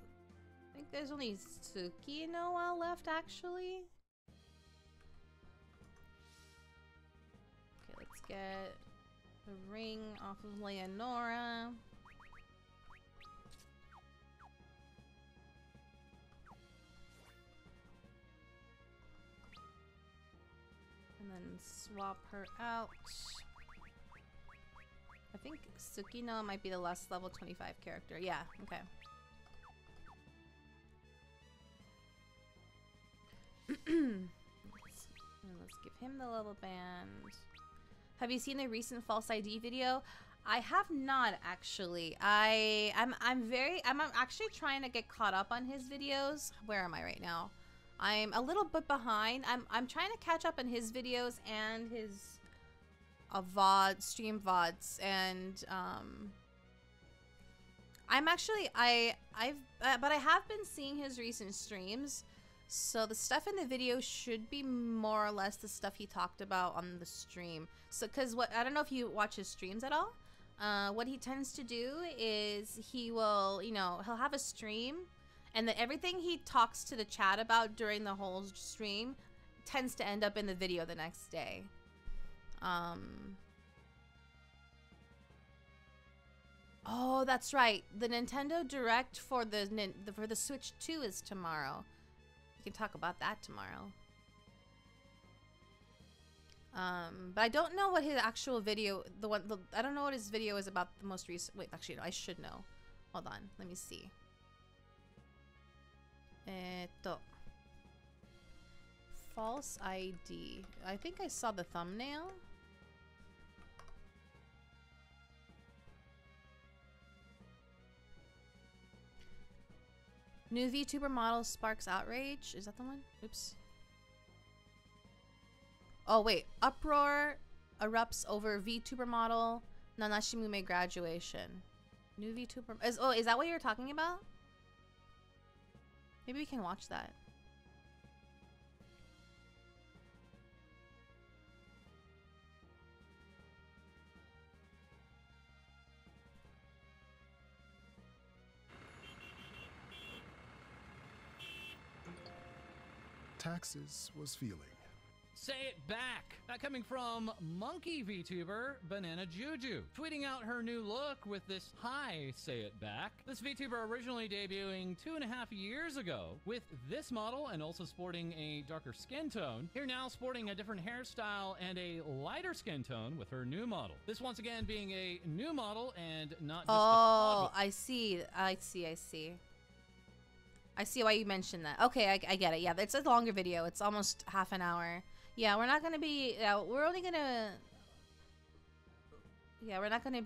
S1: I think there's only Tsukinoa left, actually. Okay, let's get the ring off of Leonora. And then swap her out. I think Tsukino might be the last level 25 character. Yeah, okay. Let's give him the level band. Have you seen the recent false ID video? I have not actually. I'm actually trying to get caught up on his videos. Where am I right now? I'm a little bit behind. I'm trying to catch up on his videos and his VOD, stream VODs, and I'm actually but I have been seeing his recent streams, so the stuff in the video should be more or less the stuff he talked about on the stream. So, cause I don't know if you watch his streams at all. What he tends to do is he will, he'll have a stream, and then everything he talks to the chat about during the whole stream tends to end up in the video the next day. Oh, that's right. The Nintendo Direct for the Switch 2 is tomorrow. We can talk about that tomorrow. But I don't know what his actual video, I don't know what his video is about the most recent. Wait, actually, no, I should know. Hold on, let me see. False ID. I think I saw the thumbnail. New VTuber model sparks outrage. Is that the one? Oops. Oh wait, uproar erupts over VTuber model Nanashimume graduation. New VTuber is that what you're talking about? Maybe we can watch that.
S22: Taxes was feeling.
S6: Say it back! That coming from Monkey VTuber Banana Juju, tweeting out her new look with this "Hi, say it back." This VTuber originally debuting 2.5 years ago with this model and also sporting a darker skin tone. Here now sporting a different hairstyle and a lighter skin tone with her new model. This once again being a new model and not just
S1: Oh, I see. I see why you mentioned that. Okay, I get it. Yeah, it's a longer video. It's almost half an hour. Yeah, we're not gonna be. We're only gonna. Yeah, we're not gonna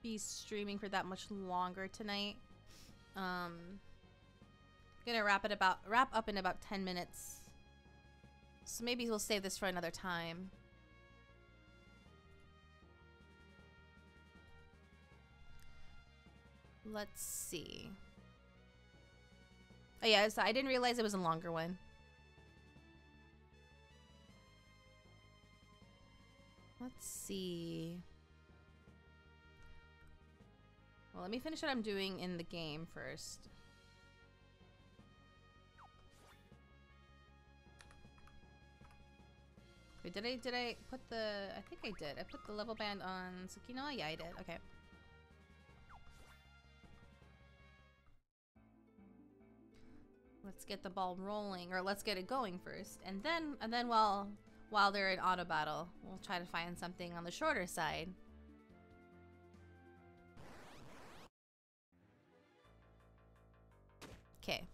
S1: be streaming for that much longer tonight. Gonna wrap up in about 10 minutes. So maybe we'll save this for another time. Let's see. Oh yeah, so I didn't realize it was a longer one. Let's see. Well, let me finish what I'm doing in the game first. Wait, did I put the... I think I did. I put the level band on Tsukino? Yeah, I did. Okay. Let's get the ball rolling, or let's get it going first. And then while they're in auto battle, we'll try to find something on the shorter side. Okay.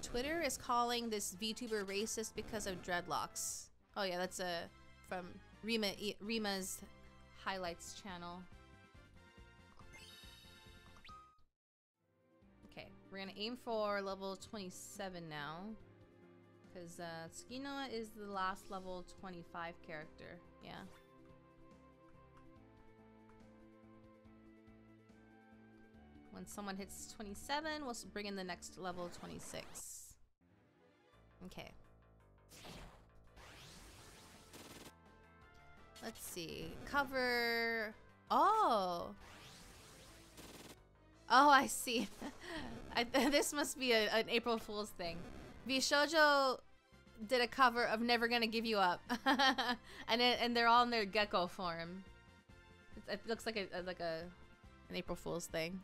S1: Twitter is calling this VTuber racist because of dreadlocks. Oh yeah, that's from Rima's highlights channel. Okay, we're gonna aim for level 27 now, because Tsukino is the last level 25 character. Yeah. When someone hits 27, we'll bring in the next level 26. Okay. Let's see. Cover. Oh. Oh, I see. This must be an April Fool's thing. Shoujo did a cover of "Never Gonna Give You Up," and they're all in their gecko form. It looks like an April Fool's thing.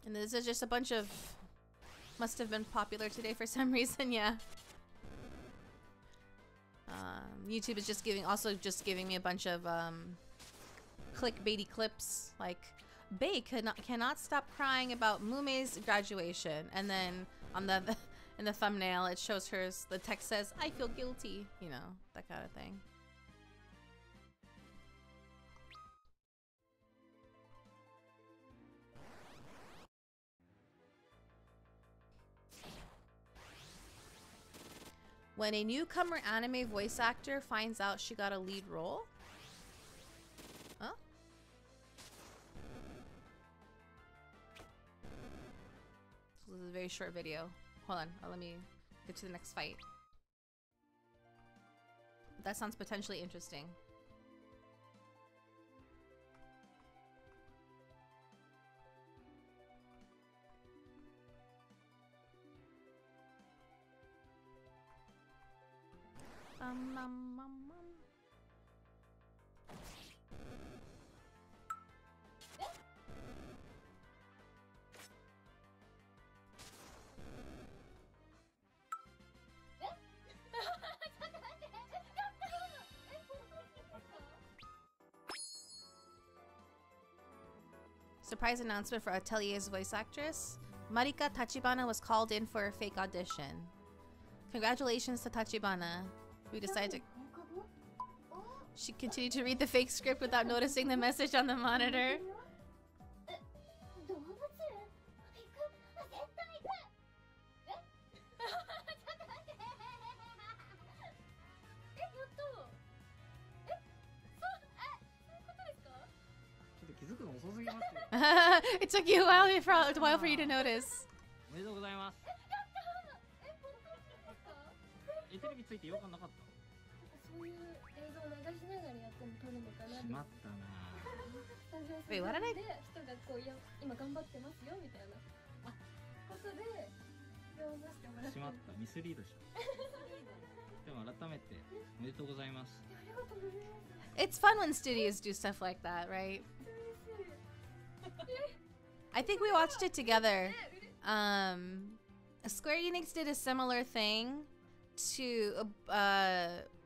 S1: And this is just a bunch of... Must have been popular today for some reason, yeah. YouTube is just giving me a bunch of clickbaity clips, like Bae cannot stop crying about Mume's graduation, and then on the in the thumbnail it shows hers. The text says, "I feel guilty," you know, that kind of thing. When a newcomer anime voice actor finds out she got a lead role? Huh? This is a very short video. Hold on, let me get to the next fight. That sounds potentially interesting. Surprise announcement for Atelier's voice actress. Marika Tachibana was called in for a fake audition. Congratulations to Tachibana, who decided to... She continued to read the fake script without noticing the message on the monitor. It took you a while for you to notice. Wait, what did I do? It's fun when studios do stuff like that, right? I think we watched it together. Square Enix did a similar thing to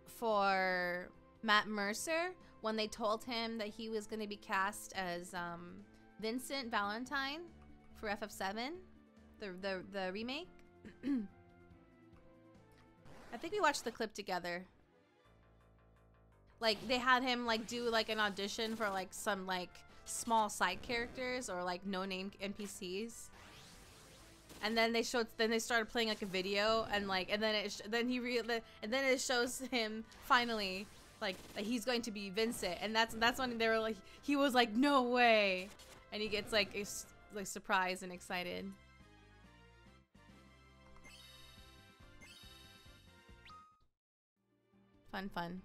S1: for Matt Mercer, when they told him that he was going to be cast as Vincent Valentine for FF7, the remake. I think we watched the clip together. Like they had him like do like an audition for like some like small side characters or like no-name NPCs. And then they started playing like a video, and like, and then it shows him finally like he's going to be Vincent, and that's when they were like, he was like, no way, and he gets like surprised and excited. Fun.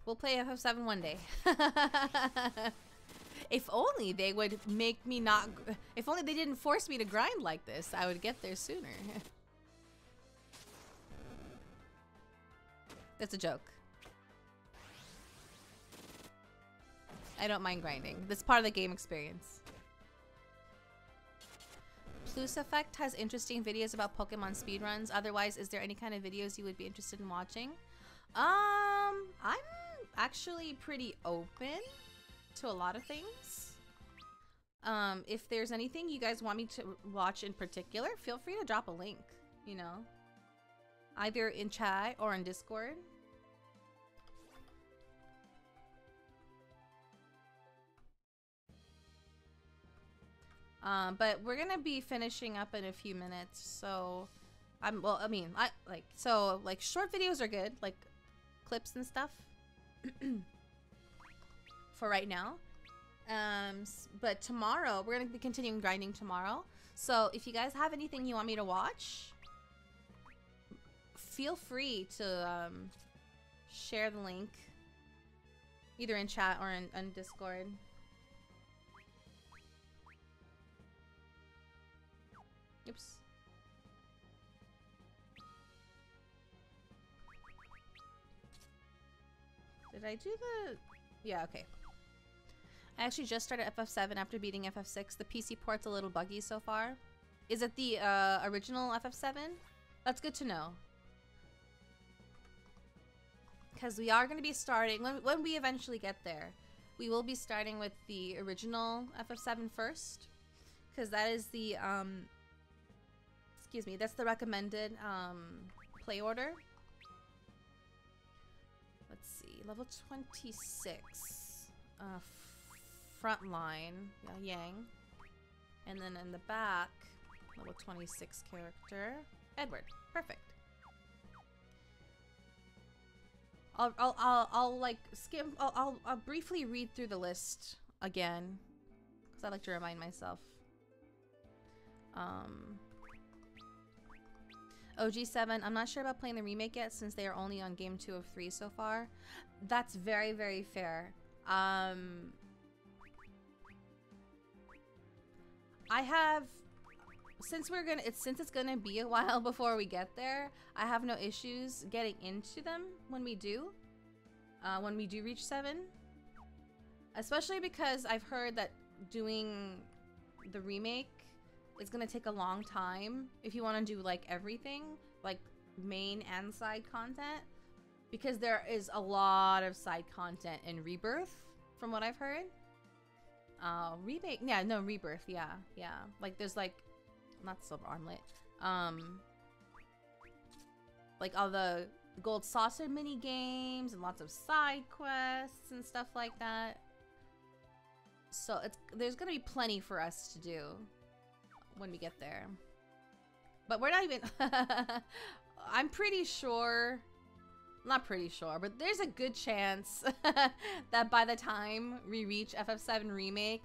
S1: We'll play FF7 one day. If only they would make me not... If only they didn't force me to grind like this, I would get there sooner. That's a joke. I don't mind grinding. That's part of the game experience. Plus Effect has interesting videos about Pokemon speedruns. Otherwise, is there any kind of videos you would be interested in watching? I'm actually pretty open to a lot of things. If there's anything you guys want me to watch in particular, feel free to drop a link, you know, either in chat or in Discord. But we're gonna be finishing up in a few minutes, so like short videos are good, like clips and stuff. For right now, but tomorrow we're gonna be continuing grinding tomorrow, so if you guys have anything you want me to watch, feel free to share the link either in chat or in Discord. Oops. Did I do the... Yeah, okay. I actually just started FF7 after beating FF6. The PC port's a little buggy so far. Is it the original FF7? That's good to know. Because we are going to be starting... When we eventually get there, we will be starting with the original FF7 first. Because that is the... excuse me, that's the recommended play order. Let's see, level 26, front line, yeah, Yang, and then in the back, level 26 character, Edward. Perfect. I'll like skim. I'll briefly read through the list again, because I like to remind myself. OG7, I'm not sure about playing the remake yet since they are only on game 2 of 3 so far. That's very, very fair. I have, since it's gonna be a while before we get there, I have no issues getting into them when we do reach 7. Especially because I've heard that doing the remake it's gonna take a long time if you want to do like everything, like main and side content, because there is a lot of side content in Rebirth from what I've heard. Remake, yeah, no, Rebirth, yeah, like there's like, not Silver Armlet, like all the Gold Saucer mini games and lots of side quests and stuff like that. So there's gonna be plenty for us to do when we get there, but we're not even I'm pretty sure, not pretty sure, but there's a good chance that by the time we reach FF7 Remake,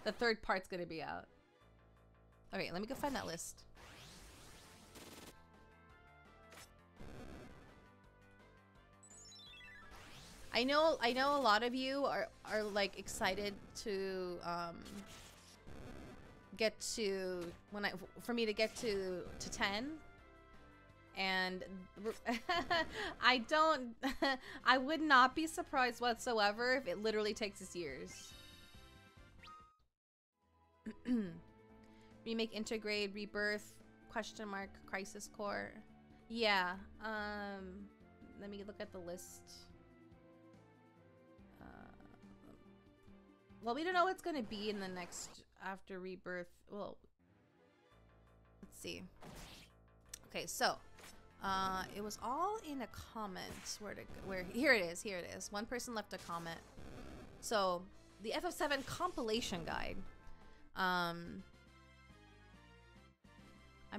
S1: the 3rd part's gonna be out. Okay, let me go find that list. I know a lot of you are like excited to get to for me to get to 10, and I would not be surprised whatsoever if it literally takes us years. Remake, Intergrade, Rebirth, question mark, Crisis Core. Yeah. Let me look at the list. Well, we don't know what's gonna be in the next after Rebirth. Well, let's see. Okay, so it was all in a comment. Where here it is. Here it is. One person left a comment. So the FF7 compilation guide. I'm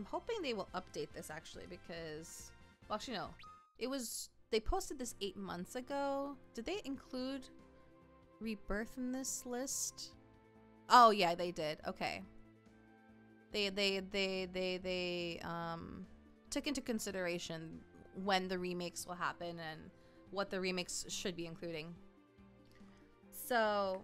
S1: hoping they will update this actually because, well, actually no, they posted this 8 months ago. Did they include Rebirth in this list? Oh yeah, they did. Okay. They took into consideration when the remakes will happen and what the remakes should be including. So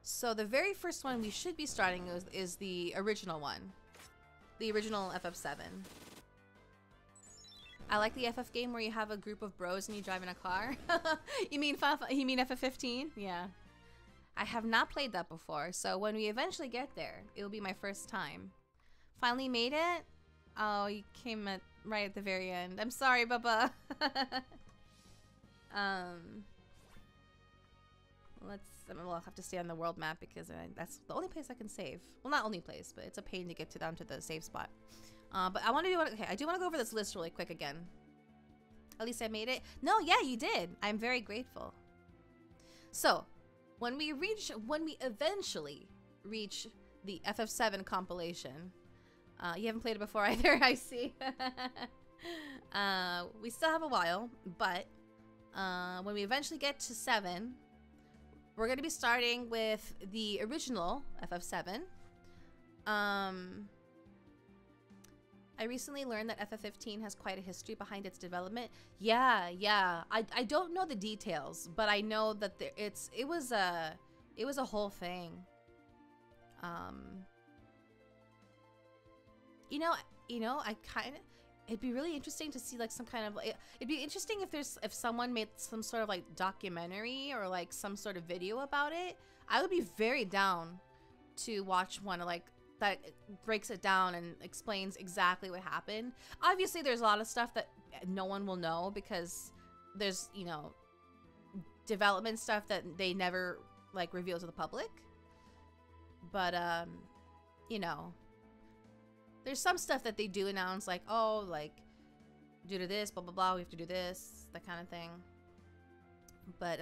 S1: so the very first one we should be starting is the original one. The original FF7. I like the FF game where you have a group of bros and you drive in a car. You mean FF15? Yeah. I have not played that before, so when we eventually get there, it will be my first time. Finally made it? Oh, you came right at the very end. I'm sorry, Bubba. I'll have to stay on the world map because that's the only place I can save. Well, not only place, but it's a pain to get down to the save spot. But I want to do okay. I do want to go over this list really quick again. At least I made it. No, yeah, you did. I'm very grateful. So, when we eventually reach the FF7 compilation, you haven't played it before either. I see. We still have a while, but when we eventually get to 7, we're going to be starting with the original FF7. I recently learned that FF15 has quite a history behind its development. Yeah. I don't know the details, but I know that it was a whole thing. It'd be really interesting to see like some kind of it'd be interesting if someone made some sort of like documentary or like some sort of video about it. I would be very down to watch one like that breaks it down and explains exactly what happened. Obviously there's a lot of stuff that no one will know because there's, you know, development stuff that they never like reveal to the public. But you know, there's some stuff that they do announce like, oh, like due to this, blah blah blah, we have to do this, that kind of thing. But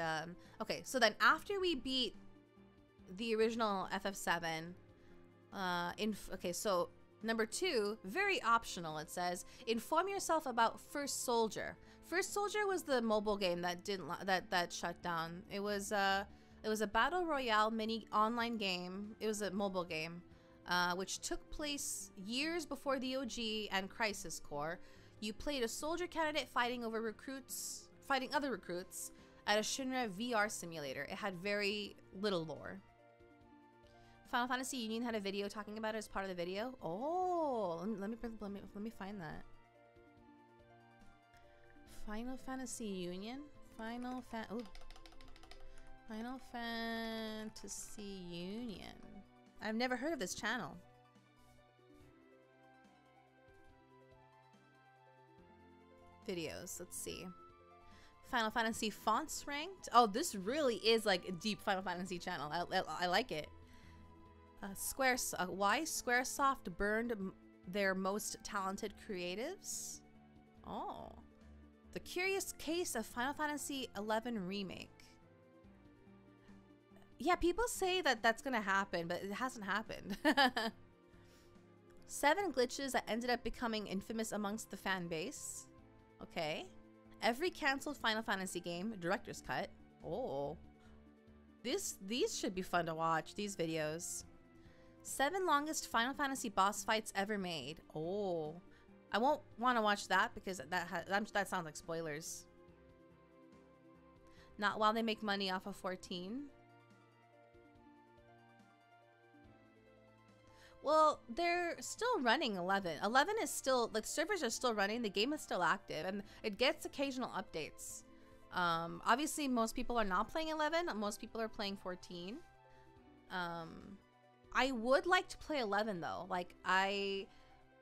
S1: okay, so then after we beat the original FF7, okay, so number 2, very optional, it says inform yourself about First Soldier. First Soldier was the mobile game that shut down. It was a battle royale mini online game. It was a mobile game, which took place years before the OG and Crisis Core. You played a soldier candidate fighting other recruits at a Shinra VR simulator. It had very little lore. Final Fantasy Union had a video talking about it as part of the video. Oh, let me find that. Final Fantasy Union? Final Fantasy Union. I've never heard of this channel. Videos, let's see. Final Fantasy fonts ranked. Oh, this really is like a deep Final Fantasy channel. I like it. Why Squaresoft burned their most talented creatives? Oh. The Curious Case of Final Fantasy XI Remake. Yeah, people say that that's gonna happen, but it hasn't happened. 7 glitches that ended up becoming infamous amongst the fan base. Okay. Every cancelled Final Fantasy game, director's cut. Oh. These should be fun to watch, these videos. 7 longest Final Fantasy boss fights ever made. Oh. I won't want to watch that because that sounds like spoilers. Not while they make money off of 14. Well, they're still running 11. 11 is still, like, servers are still running. The game is still active, and it gets occasional updates. Obviously, most people are not playing 11. Most people are playing 14. I would like to play 11 though. Like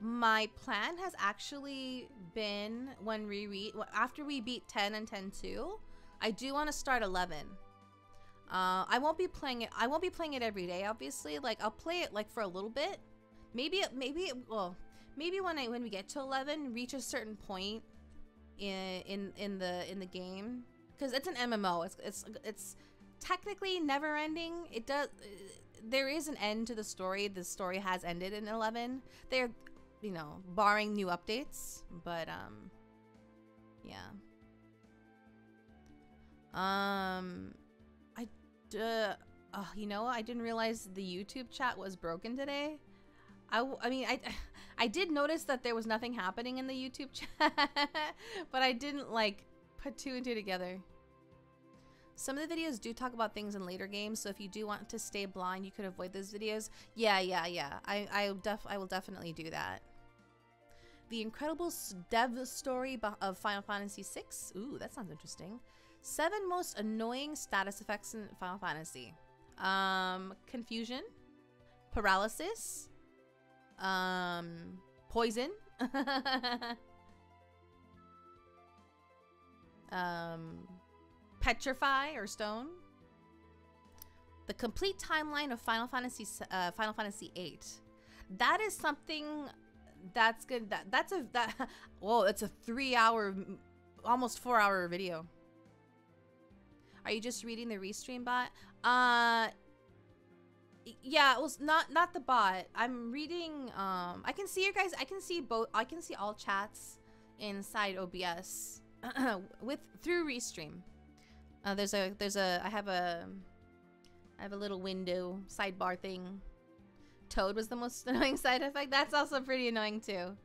S1: my plan has actually been when after we beat 10 and 10-2, I do want to start 11. I won't be playing it. I won't be playing it every day, obviously. Like I'll play it like for a little bit. Maybe when we get to 11, reach a certain point in the game, because it's an MMO. It's technically never ending. It does. There is an end to the story. The story has ended in 11. They're, you know, barring new updates, but yeah. You know, I didn't realize the YouTube chat was broken today. I mean, I did notice that there was nothing happening in the YouTube chat, but I didn't like put two and two together. Some of the videos do talk about things in later games, so if you do want to stay blind, you could avoid those videos. Yeah. I will definitely do that. The incredible dev story of Final Fantasy VI. Ooh, that sounds interesting. 7 most annoying status effects in Final Fantasy. Confusion, paralysis, poison, petrify or stone. The complete timeline of Final Fantasy VIII. That is something that's good. Whoa, it's a 3-hour, almost 4-hour video. Are you just reading the restream bot? Yeah, it was not the bot. I'm reading. I can see your guys. I can see both. I can see all chats inside OBS through restream. I have a little window sidebar thing. Toad was the most annoying side effect. That's also pretty annoying too.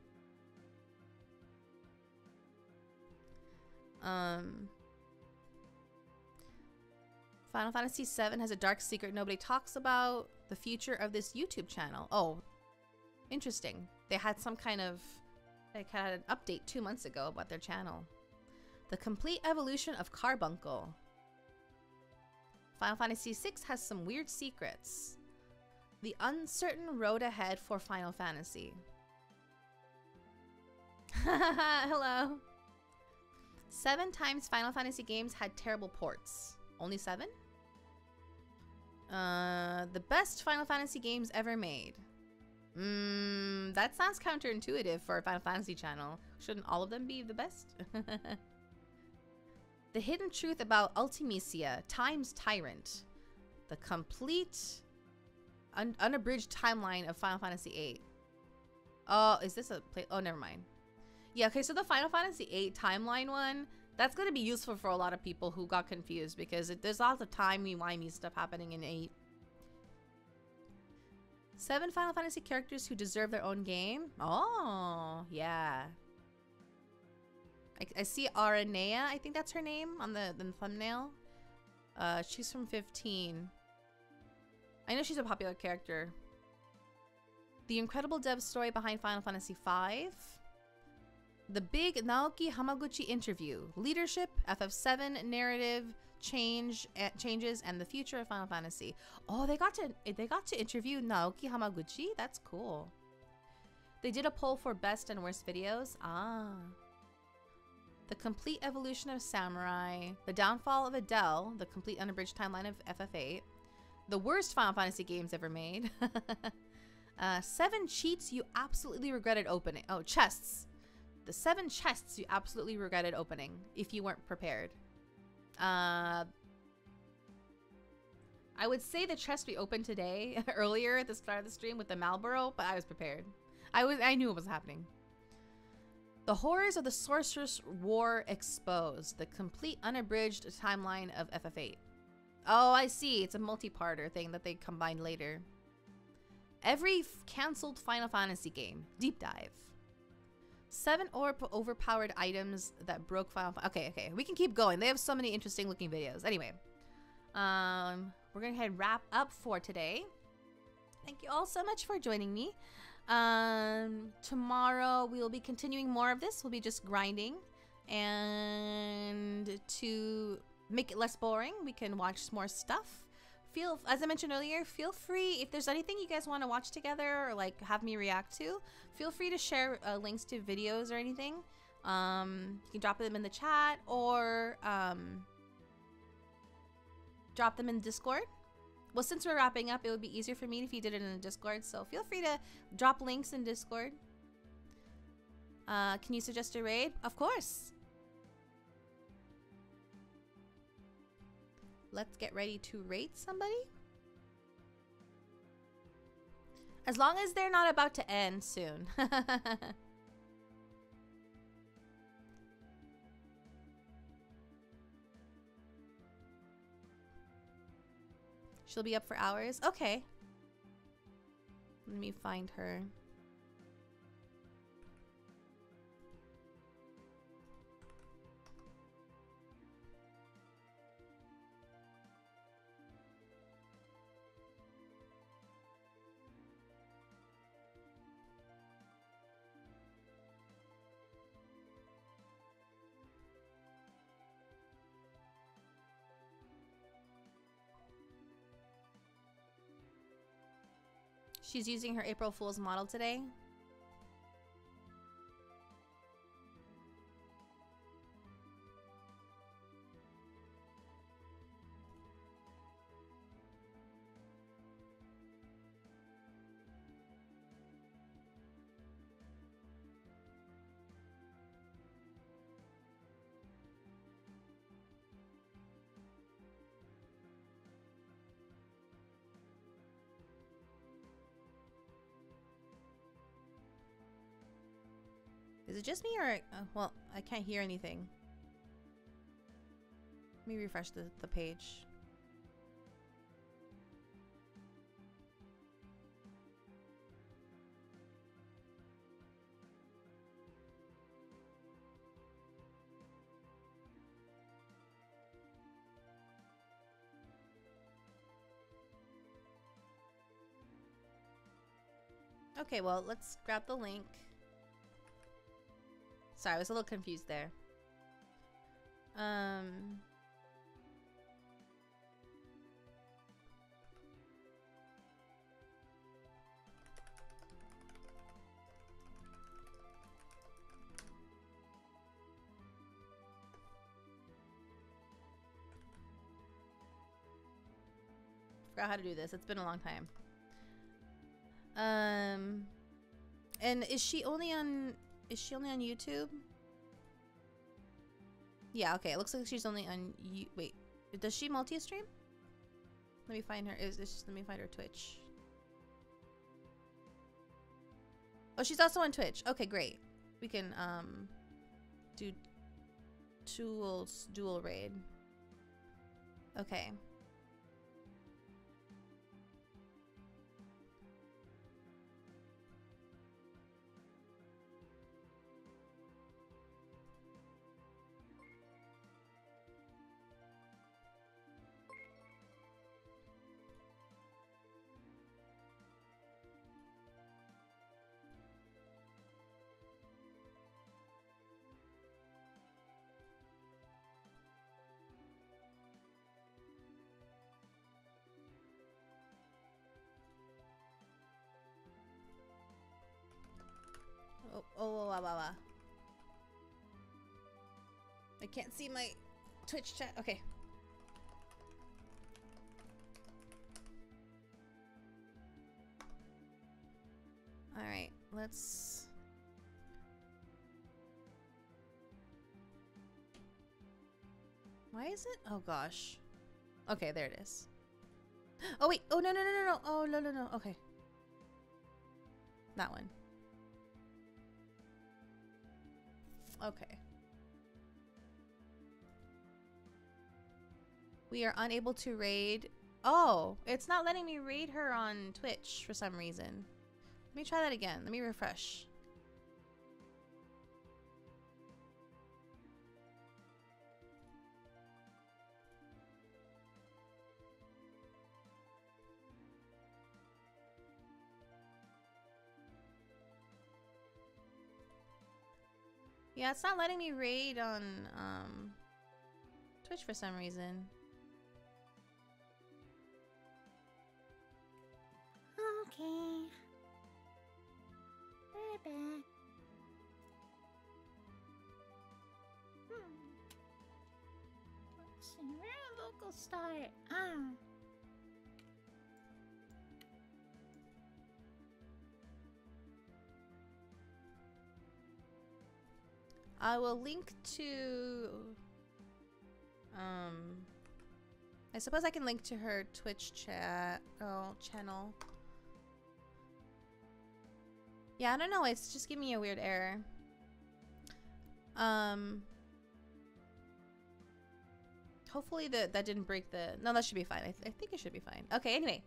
S1: Final Fantasy VII has a dark secret nobody talks about. The future of this YouTube channel. Oh, interesting. They had some kind of, like, had an update 2 months ago about their channel. The complete evolution of Carbuncle. Final Fantasy VI has some weird secrets. The uncertain road ahead for Final Fantasy. Hello. 7 times Final Fantasy games had terrible ports. Only 7? The best Final Fantasy games ever made. That sounds counterintuitive for a Final Fantasy channel. Shouldn't all of them be the best? The hidden truth about Ultimisia, Time's Tyrant. The complete unabridged timeline of Final Fantasy VIII. Oh, is this a play? Oh, never mind. Yeah, okay, so the Final Fantasy VIII timeline one, that's going to be useful for a lot of people who got confused, because there's lots of timey-wimey stuff happening in 8. 7 Final Fantasy characters who deserve their own game. Oh, yeah. I see Aranea, I think that's her name on the thumbnail. She's from 15. I know she's a popular character. The incredible dev story behind Final Fantasy V. The big Naoki Hamaguchi interview. Leadership, FF7 narrative, changes, and the future of Final Fantasy. Oh, they got to interview Naoki Hamaguchi? That's cool. They did a poll for best and worst videos. Ah. The complete evolution of Samurai. The downfall of Adele. The complete unabridged timeline of FF8. The worst Final Fantasy games ever made. 7 cheats you absolutely regretted opening. Oh, chests. The 7 chests you absolutely regretted opening if you weren't prepared. I would say the chest we opened today, earlier at the start of the stream with the Marlboro, but I was prepared. I knew it was happening. The horrors of the Sorceress War exposed. The complete unabridged timeline of FF8. Oh, I see. It's a multi-parter thing that they combined later. Every cancelled Final Fantasy game. Deep dive. 7 overpowered items that broke Final Fantasy. Okay. We can keep going. They have so many interesting looking videos. Anyway. We're going to go ahead and wrap up for today. Thank you all so much for joining me. Tomorrow we will be continuing more of this. We'll be just grinding. And and to make it less boring, we can watch more stuff. As I mentioned earlier, feel free, if there's anything you guys want to watch together or like have me react to, feel free to share links to videos or anything. You can drop them in the chat or drop them in Discord. Well, since we're wrapping up, it would be easier for me if you did it in Discord, so feel free to drop links in Discord. Can you suggest a raid? Of course. Let's get ready to raid somebody. As long as they're not about to end soon. She'll be up for hours. Okay. Let me find her. She's using her April Fool's model today. Is it just me or... well, I can't hear anything. Let me refresh the page. Okay, well, let's grab the link. Sorry, I was a little confused there. Forgot how to do this. It's been a long time. And is she only on YouTube? Yeah, okay. It looks like she's only on wait, does she multi-stream? Let me find her. Let me find her Twitch. Oh, she's also on Twitch. Okay, great. We can do dual raid. Okay. Oh, wow. I can't see my Twitch chat. Okay. All right, let's... Why is it? Oh, gosh. Okay, there it is. Oh, wait. Oh, no. Oh, no. Okay. That one. Okay. We are unable to raid. Oh, it's not letting me raid her on Twitch for some reason. Let me try that again. Let me refresh. Yeah, it's not letting me raid on Twitch for some reason.
S3: Okay. We're back. Let's see, where did vocal start?
S1: I will link to I suppose I can link to her Twitch channel. Yeah, I don't know, it's just giving me a weird error. Hopefully that didn't break the... No, that should be fine. I think it should be fine. Okay, anyway.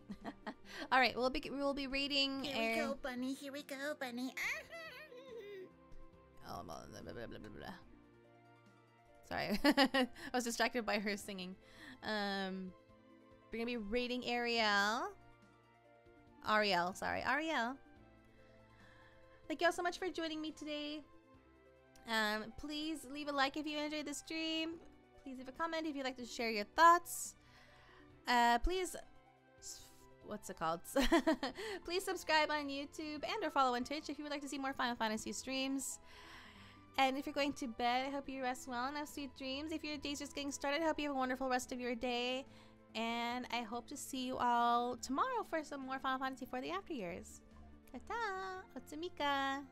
S1: All right, we'll be rating...
S3: Here we go, bunny. Here we go, bunny.
S1: Oh, blah, blah, blah, blah, blah, blah. Sorry. I was distracted by her singing. We're gonna be rating Ariel. Sorry, Ariel. Thank you all so much for joining me today. Please leave a like if you enjoyed the stream. Please leave a comment if you'd like to share your thoughts. Please, what's it called? Please subscribe on YouTube and or follow on Twitch if you would like to see more Final Fantasy streams. And if you're going to bed, I hope you rest well and have sweet dreams. If your day's just getting started, I hope you have a wonderful rest of your day. And I hope to see you all tomorrow for some more Final Fantasy for the After Years. Ta-ta! Kosmika!